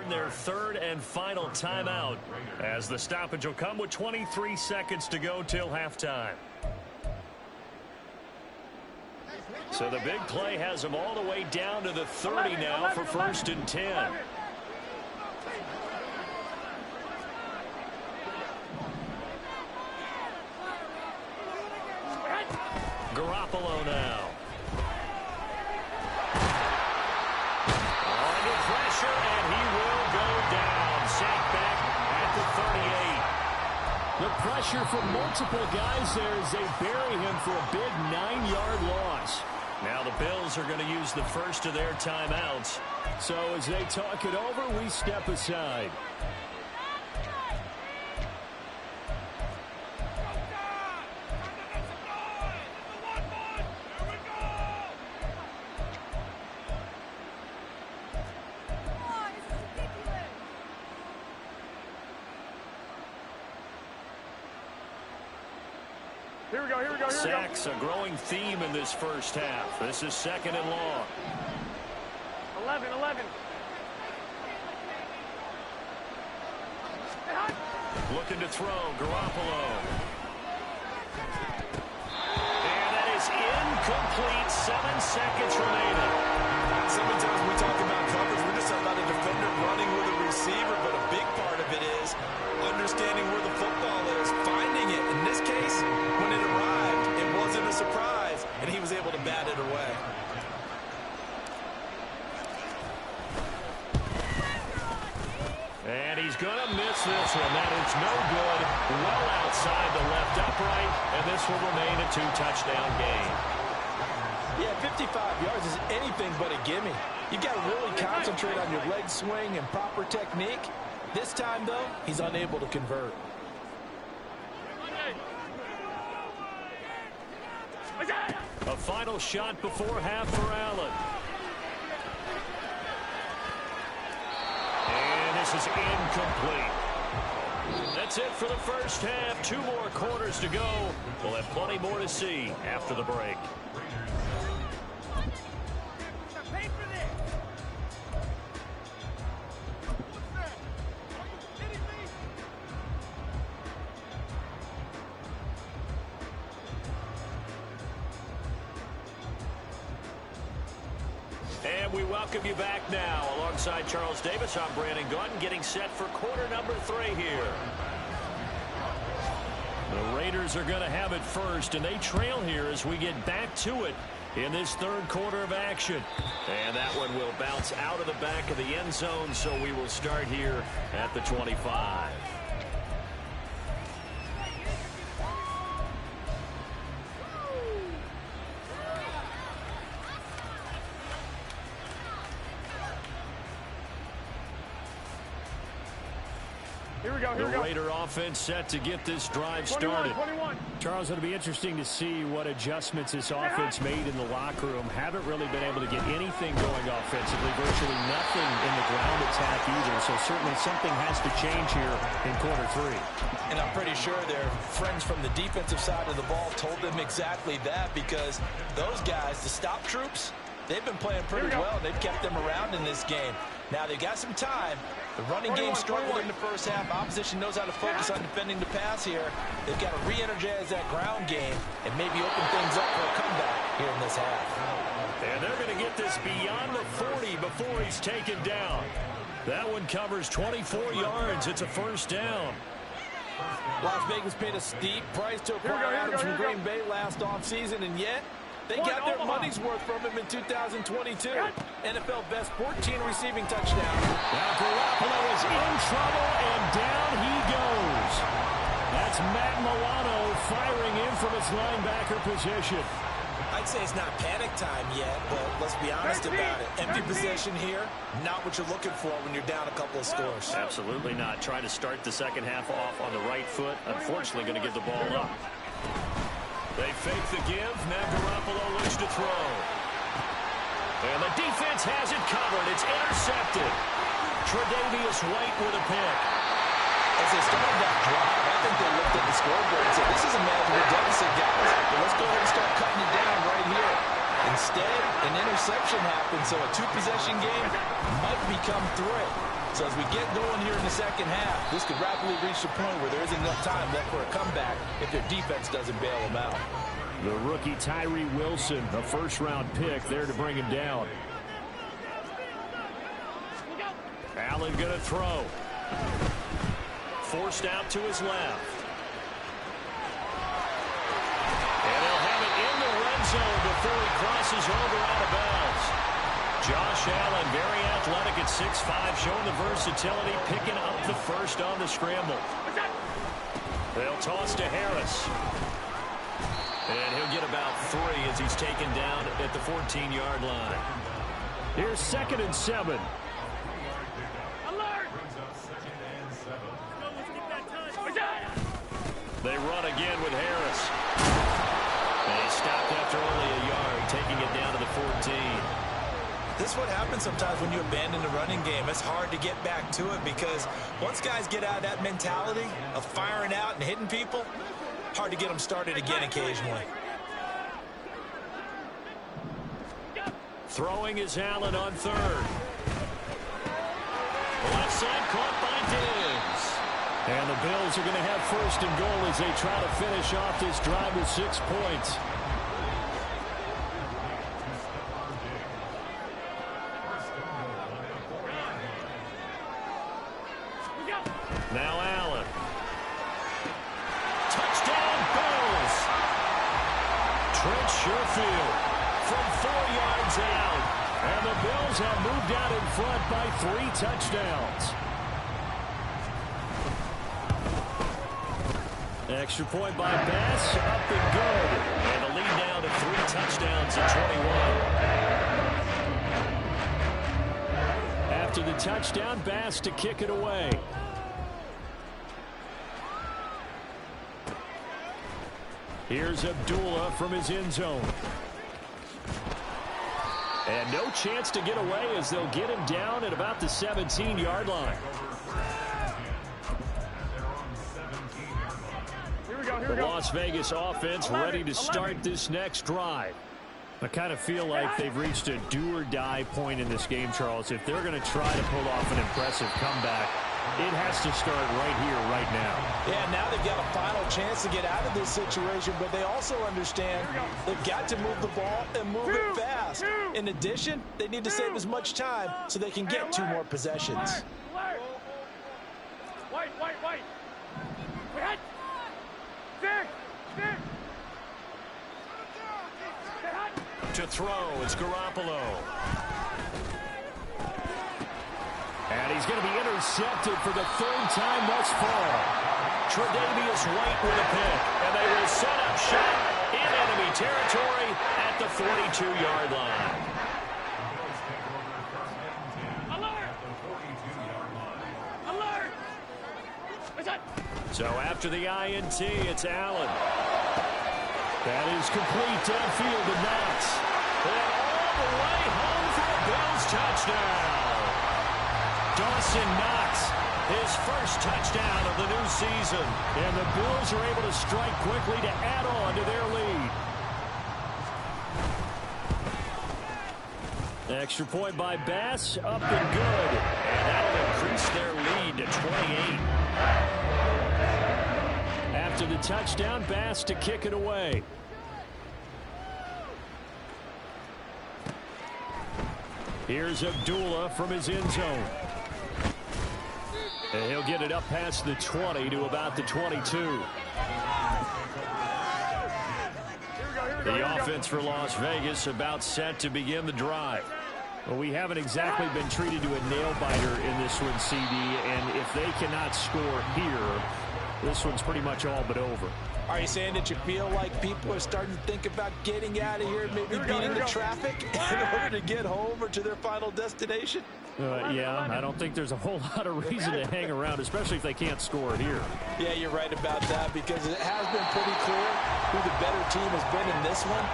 Speaker 1: their 3rd and final timeout as the stoppage will come with 23 seconds to go till halftime. So the big play has them all the way down to the 30 now for 1st and 10. Garoppolo now. Under pressure, and he will go down. Sacked back at the 38. The pressure from multiple guys there as they bury him for a big 9-yard loss. Now the Bills are going to use the 1st of their timeouts. So as they talk it over, we step aside.
Speaker 3: Here we go.
Speaker 1: Sacks a growing theme in this first half. This is 2nd and long.
Speaker 3: 11.
Speaker 1: Looking to throw, Garoppolo. And that is incomplete. 7 seconds remaining.
Speaker 2: Sometimes when we talk about coverage, we're just talking about a defender running with a receiver, but a big part of it is understanding where the football is, finding it. In this case, when it arrived, it wasn't a surprise, and he was able to bat it away.
Speaker 1: And he's going to miss this one. That is no good. Well outside the left upright, and this will remain a 2-touchdown game.
Speaker 4: Yeah, 55 yards is anything but a gimme. You've got to really concentrate on your leg swing and proper technique. This time, though, he's unable to convert.
Speaker 1: A final shot before half for Allen. And this is incomplete. That's it for the first half. 2 more quarters to go. We'll have plenty more to see after the break. And we welcome you back now. Alongside Charles Davis, I'm Brandon Gaudin, getting set for quarter number 3 here. The Raiders are going to have it first, and they trail here as we get back to it in this third quarter of action. And that one will bounce out of the back of the end zone, so we will start here at the 25. The Raider offense set to get this drive started.
Speaker 3: 21.
Speaker 5: Charles, it'll be interesting to see what adjustments this offense made in the locker room. Haven't really been able to get anything going offensively, virtually nothing in the ground attack either. So certainly something has to change here in quarter 3.
Speaker 4: And I'm pretty sure their friends from the defensive side of the ball told them exactly that, because those guys, the stop troops, they've been playing pretty well. They've kept them around in this game. Now they've got some time. The running game struggled in the first half. Opposition knows how to focus on defending the pass here. They've got to re-energize that ground game and maybe open things up for a comeback here in this half.
Speaker 1: And they're going to get this beyond the 40 before he's taken down. That one covers 24 yards. It's a first down.
Speaker 4: Las Vegas paid a steep price to acquire Adams from Green Bay last offseason, and yet they got their money's worth from him in 2022. NFL best 14 receiving touchdowns.
Speaker 1: Now Garoppolo is in trouble, and down he goes. That's Matt Milano firing in from his linebacker position.
Speaker 2: I'd say it's not panic time yet, but let's be honest about it. Empty possession here, not what you're looking for when you're down a couple of scores.
Speaker 1: Absolutely not. Trying to start the second half off on the right foot. Unfortunately, going to give the ball up. They fake the give. Now Garoppolo looks to throw. And the defense has it covered. It's intercepted. Tre'Davious White with a pick.
Speaker 4: As they started that drive, I think they looked at the scoreboard and said, this is a manageable deficit, guys, but let's go ahead and start cutting it down right here. Instead, an interception happened, so a 2-possession game might become 3. So as we get going here in the second half, this could rapidly reach the point where there isn't enough time left for a comeback if their defense doesn't bail them out.
Speaker 5: The rookie Tyree Wilson, a first-round pick there to bring him down.
Speaker 1: Allen going to throw. Forced out to his left. And he'll have it in the red zone before he crosses over out of bounds. Josh Allen, very athletic at 6'5", showing the versatility, picking up the first on the scramble. They'll toss to Harris. And he'll get about 3 as he's taken down at the 14-yard line.
Speaker 5: Here's 2nd and 7.
Speaker 1: They run again with Harris. And he stopped after only a yard, taking it down to the 14.
Speaker 2: This is what happens sometimes when you abandon the running game. It's hard to get back to it because once guys get out of that mentality of firing out and hitting people, hard to get them started again occasionally.
Speaker 1: Throwing is Allen on third. Left side caught by Diggs.
Speaker 5: And the Bills are going to have first and goal as they try to finish off this drive with 6 points.
Speaker 1: Now Allen. Touchdown, Bills. Trent Sherfield from 4 yards out. And the Bills have moved out in front by 3 touchdowns.
Speaker 5: Extra point by Bass, up and good.
Speaker 1: And a lead now to 3 touchdowns at 21.
Speaker 5: After the touchdown, Bass to kick it away. Here's Abdullah from his end zone. And no chance to get away as they'll get him down at about the 17-yard line. The Las Vegas offense ready to start this next drive. I kind of feel like they've reached a do-or-die point in this game, Charles. If they're going to try to pull off an impressive comeback, it has to start right here, right now.
Speaker 4: Yeah, now they've got a final chance to get out of this situation, but they also understand they've got to move the ball and move it fast. In addition, they need to save as much time so they can get 2 more possessions.
Speaker 3: White.
Speaker 1: To throw, it's Garoppolo.
Speaker 5: And he's going to be intercepted for the 3rd time thus far.
Speaker 1: Tre'Davious White with a pick. And they will set up shop in enemy territory at the 42-yard line.
Speaker 3: Alert!
Speaker 1: So after the INT, it's Allen.
Speaker 5: That is complete downfield to Knox.
Speaker 1: And all the way home for a Bills touchdown. Dawson Knox, his first touchdown of the new season.
Speaker 5: And the Bills are able to strike quickly to add on to their lead. Extra point by Bass, up and good.
Speaker 1: And that'll increase their lead to 28.
Speaker 5: After the touchdown, Bass to kick it away. Here's Abdullah from his end zone. And he'll get it up past the 20 to about the 22. The offense for Las Vegas about set to begin the drive. Well, we haven't exactly been treated to a nail-biter in this one, CD, and if they cannot score here, this one's pretty much all but over.
Speaker 4: Are you saying that you feel like people are starting to think about getting out of here, maybe beating the traffic in order to get home or to their final destination?
Speaker 5: Yeah, I don't think there's a whole lot of reason to hang around, especially if they can't score it here.
Speaker 4: Yeah, you're right about that because it has been pretty clear who the better team has been in this one.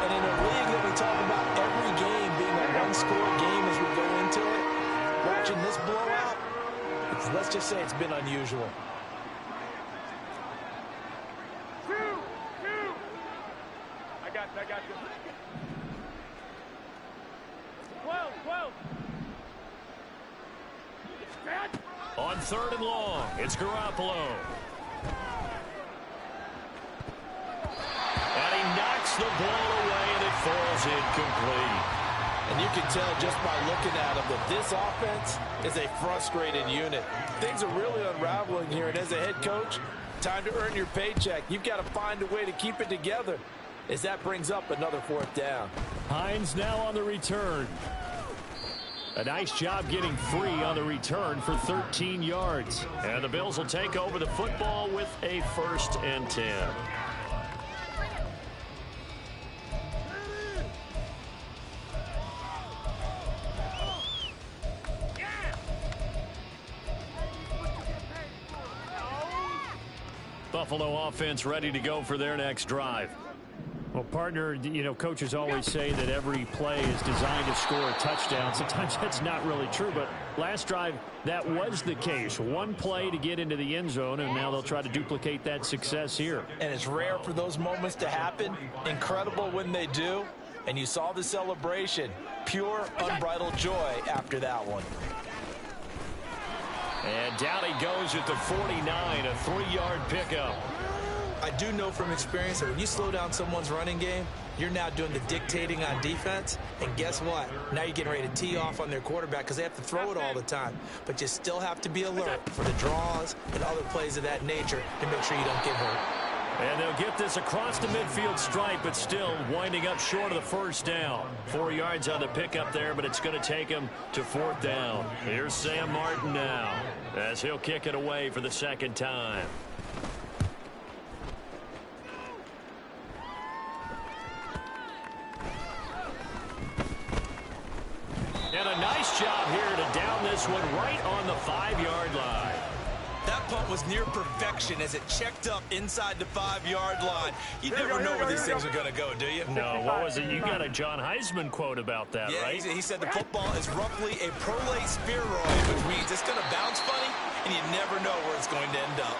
Speaker 4: And in a league that we talk about every game being a one-score game as we go into it, watching this blowout, let's just say it's been unusual.
Speaker 3: I got you. 12.
Speaker 1: On 3rd and long, it's Garoppolo. And he knocks the ball away, and it falls incomplete.
Speaker 4: And you can tell just by looking at them that this offense is a frustrated unit. Things are really unraveling here, and as a head coach, time to earn your paycheck. You've got to find a way to keep it together as that brings up another 4th down.
Speaker 5: Hines now on the return. A nice job getting free on the return for 13 yards.
Speaker 1: And the Bills will take over the football with a 1st and 10. Buffalo offense ready to go for their next drive.
Speaker 5: Well, partner, you know, coaches always say that every play is designed to score a touchdown. Sometimes that's not really true, but last drive, that was the case. One play to get into the end zone, and now they'll try to duplicate that success here.
Speaker 4: And it's rare for those moments to happen. Incredible when they do. And you saw the celebration. Pure, unbridled joy after that one.
Speaker 5: And down he goes at the 49, a 3-yard pickup.
Speaker 2: I do know from experience that when you slow down someone's running game, you're now doing the dictating on defense. And guess what? Now you're getting ready to tee off on their quarterback because they have to throw it all the time. But you still have to be alert for the draws and other plays of that nature to make sure you don't get hurt.
Speaker 5: And they'll get this across the midfield stripe, but still winding up short of the first down. 4 yards on the pickup there, but it's going to take him to 4th down. Here's Sam Martin now as he'll kick it away for the second time. And a nice job here to down this one right on the 5-yard line.
Speaker 2: That punt was near perfection as it checked up inside the 5-yard line. You never know where these things are going to go, do you?
Speaker 5: No, what was it? You got a John Heisman quote about that,
Speaker 2: yeah,
Speaker 5: right?
Speaker 2: He said the football is roughly a prolate spheroid, which means it's going to bounce funny, and you never know where it's going to end up.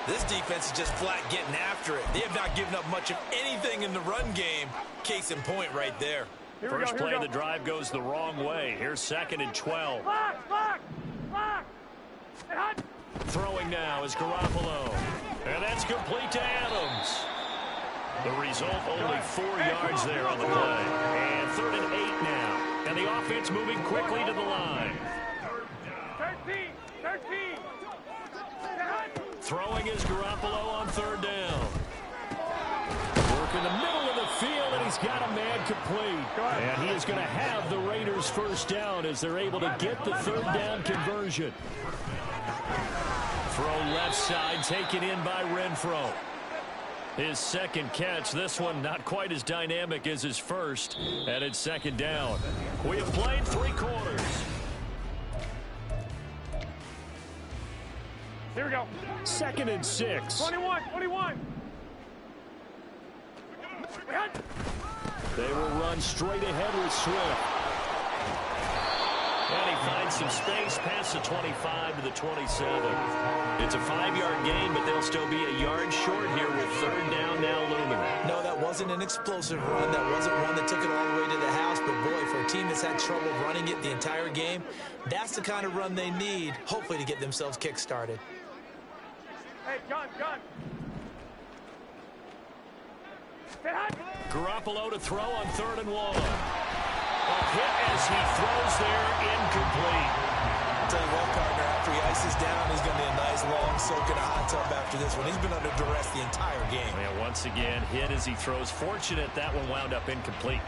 Speaker 2: This defense is just flat getting after it. They have not given up much of anything in the run game. Case in point right there.
Speaker 5: First play of the drive goes the wrong way. Here's 2nd and 12. Throwing now is Garoppolo. And that's complete to Adams. The result, only 4 yards there on the play. And 3rd and 8 now. And the offense moving quickly to the line.
Speaker 3: 13.
Speaker 5: Throwing is Garoppolo on 3rd down. Work in the middle of the field, and he's got a man complete. And he is going to have the Raiders first down as they're able to get the 3rd down conversion. Throw left side, taken in by Renfro. His second catch, this one not quite as dynamic as his first, and it's 2nd down. We have played 3 quarters.
Speaker 3: Here we go.
Speaker 5: 2nd and 6.
Speaker 3: 21.
Speaker 5: They will run straight ahead with Swift. And he finds some space past the 25 to the 27. It's a 5-yard gain, but they'll still be a yard short here with 3rd down now looming.
Speaker 2: No, that wasn't an explosive run. That wasn't one that took it all the way to the house. But, boy, for a team that's had trouble running it the entire game, that's the kind of run they need, hopefully, to get themselves kick-started.
Speaker 3: Hey, John.
Speaker 5: Garoppolo to throw on 3rd and 1. A hit as he throws there, incomplete.
Speaker 2: I'll tell you what, partner, after he ices down, he's going to be a nice, long soak in a hot tub after this one. He's been under duress the entire game.
Speaker 5: And once again, hit as he throws. Fortunate that one wound up incomplete.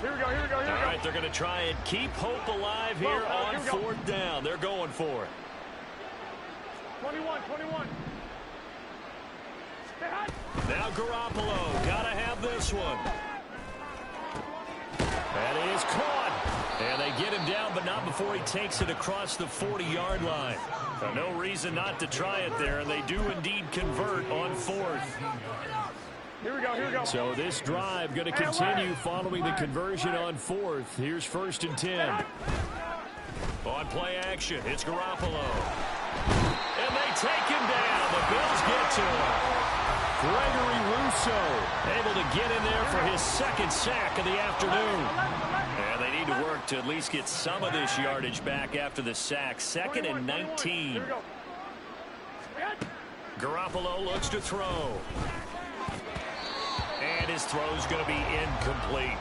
Speaker 3: Here we go.
Speaker 5: All right, they're going to try and keep hope alive here on 4th down. They're going for it.
Speaker 3: 21.
Speaker 5: Now Garoppolo, got to have this one. That is caught. And they get him down, but not before he takes it across the 40-yard line. So no reason not to try it there, and they do indeed convert on 4th.
Speaker 3: Here we go.
Speaker 5: So this drive going to continue following the conversion on 4th. Here's 1st and 10. On play action, it's Garoppolo. And they take him down. The Bills get to him. Gregory Rousseau able to get in there for his 2nd sack of the afternoon. And they need to work to at least get some of this yardage back after the sack. 2nd and 19. Garoppolo looks to throw. And his throw's going to be incomplete.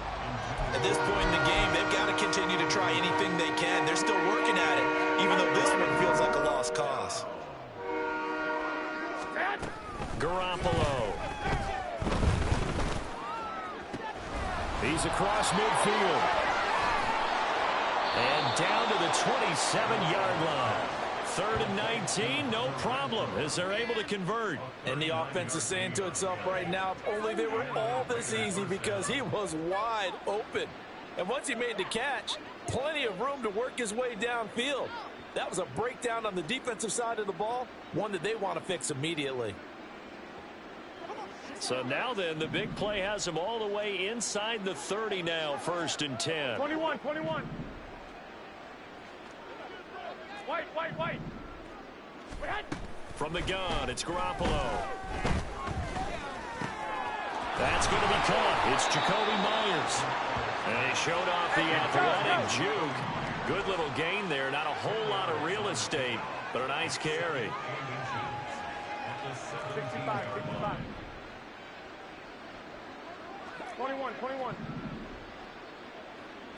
Speaker 2: At this point in the game, they've got to continue to try anything they can. They're still working at it, even though this one feels like a lost cause.
Speaker 5: Garoppolo. He's across midfield. And down to the 27-yard line. 3rd and 19, no problem, as they're able to convert.
Speaker 4: And the offense is saying to itself right now, if only they were all this easy, because he was wide open. And once he made the catch, plenty of room to work his way downfield. That was a breakdown on the defensive side of the ball, one that they want to fix immediately.
Speaker 5: So now then, the big play has him all the way inside the 30 now, 1st and 10.
Speaker 3: 21. White.
Speaker 5: From the gun, it's Garoppolo.
Speaker 1: That's going to be caught. It's Jacoby Myers. And he showed off the athletic juke. Good little gain there. Not a whole lot of real estate, but a nice carry.
Speaker 3: 65. 21.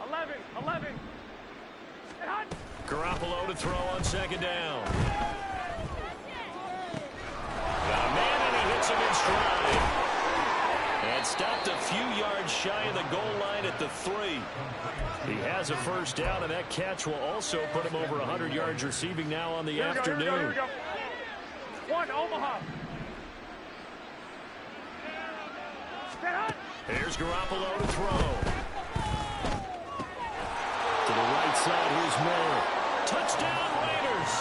Speaker 3: 11. Get hot.
Speaker 1: Garoppolo to throw on second down. Got a man, and he hits him in stride. And stopped a few yards shy of the goal line at the 3. He has a first down, and that catch will also put him over 100 yards receiving now on the afternoon.
Speaker 3: Here we go. One, Omaha. Get hot.
Speaker 1: Here's Garoppolo to throw. To the right side, here's Mayer. Touchdown, Raiders!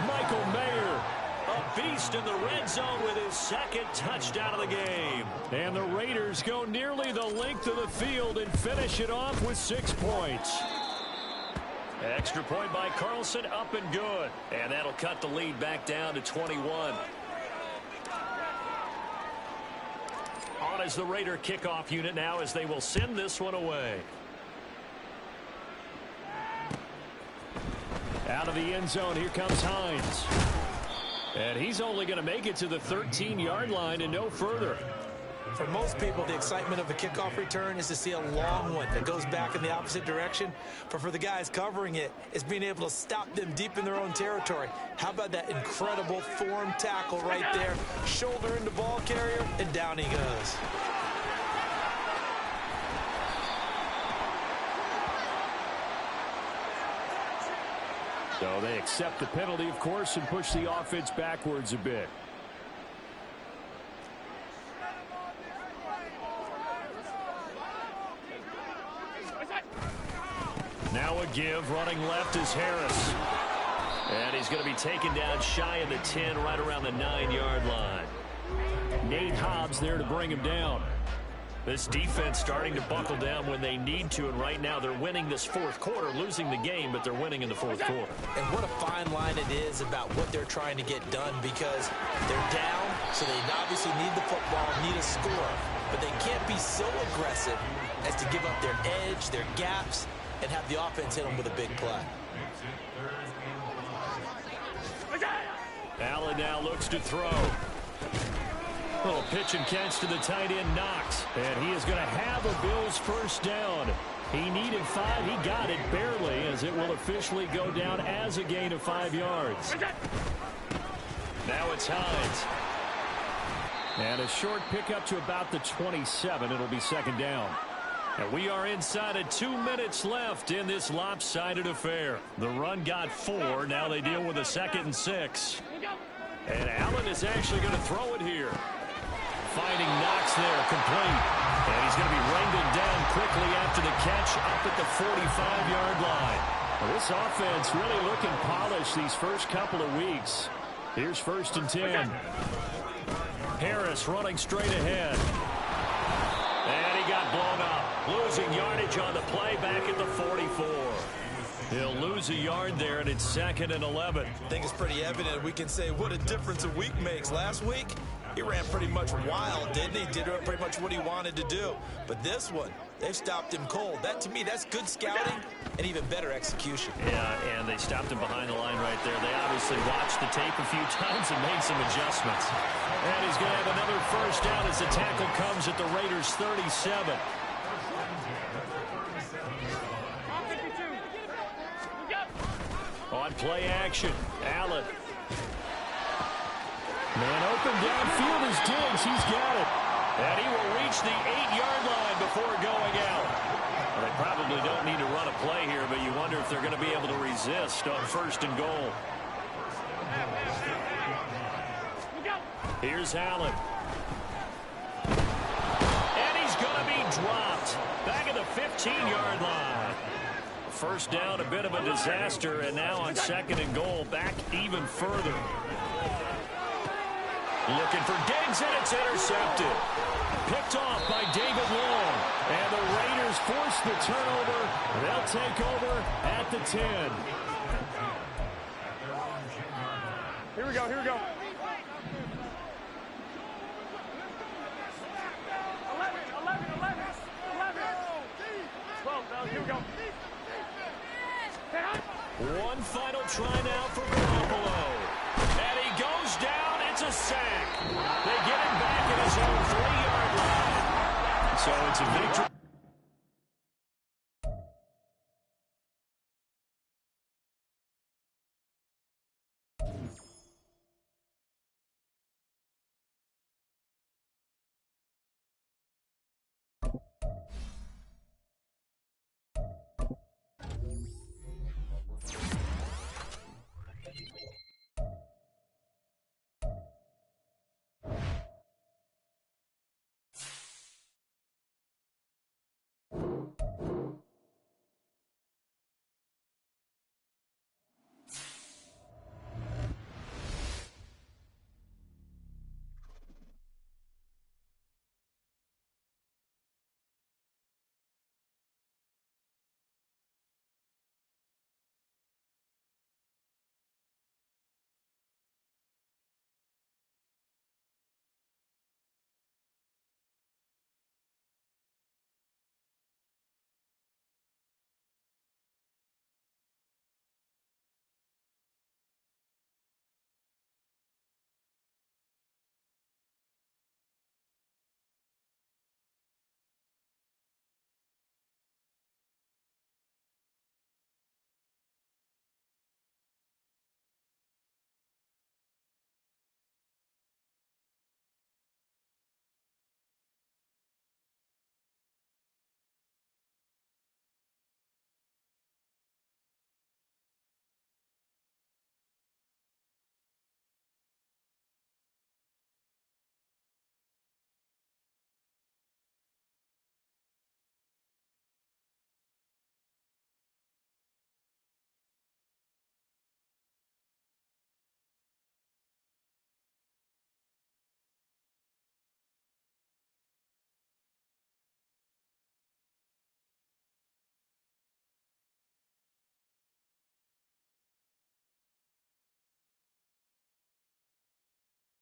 Speaker 1: Michael Mayer, a beast in the red zone with his second touchdown of the game. And the Raiders go nearly the length of the field and finish it off with 6 points. Extra point by Carlson, up and good. And that'll cut the lead back down to 21. On as the Raider kickoff unit now as they will send this one away. Out of the end zone, here comes Hines. And he's only going to make it to the 13-yard line and no further.
Speaker 2: For most people, the excitement of a kickoff return is to see a long one that goes back in the opposite direction. But for the guys covering it, it's being able to stop them deep in their own territory. How about that incredible form tackle right there? Shoulder into ball carrier, and down he goes.
Speaker 5: So they accept the penalty, of course, and push the offense backwards a bit. Now a give, running left is Harris. And he's going to be taken down shy of the 10, right around the 9-yard line. Nate Hobbs there to bring him down. This defense starting to buckle down when they need to, and right now they're winning this fourth quarter, losing the game, but they're winning in the fourth quarter.
Speaker 2: And what a fine line it is about what they're trying to get done, because they're down, so they obviously need the football, need a score, but they can't be so aggressive as to give up their edge, their gaps, and have the offense hit them with a big play.
Speaker 1: Allen now looks to throw. Little pitch and catch to the tight end, Knox. And he is going to have a Bills first down. He needed 5. He got it barely, as it will officially go down as a gain of 5 yards. Now it's Hines. And a short pickup to about the 27. It'll be second down. And we are inside of 2 minutes left in this lopsided affair. The run got 4. Now they deal with a 2nd and 6. And Allen is actually going to throw it here. Finding Knox there, complete. And he's going to be wrangled down quickly after the catch up at the 45-yard line. Well, this offense really looking polished these first couple of weeks. Here's 1st and 10. Harris running straight ahead. And he got blown up. Losing yardage on the play back at the 44. He'll lose a yard there, and it's 2nd and 11.
Speaker 2: I think it's pretty evident. We can say what a difference a week makes. Last week, he ran pretty much wild, didn't he? Did pretty much what he wanted to do. But this one, they've stopped him cold. That, to me, that's good scouting and even better execution.
Speaker 1: Yeah, and they stopped him behind the line right there. They obviously watched the tape a few times and made some adjustments. And he's going to have another first down as the tackle comes at the Raiders' 37. On play action, Allen. Man open downfield is Diggs. He's got it. And he will reach the 8-yard line before going out. Well, they probably don't need to run a play here, but you wonder if they're going to be able to resist on 1st and goal. Here's Allen. And he's going to be dropped back at the 15-yard line. First down, a bit of a disaster, and now on 2nd and goal, back even further. Looking for Diggs, and it's intercepted. Picked off by David Long. And the Raiders force the turnover. They'll take over at the 10.
Speaker 3: Here we go.
Speaker 1: One final try now for Garoppolo. And he goes down. It's a sack. They get him back at his own 3-yard line. So it's a victory.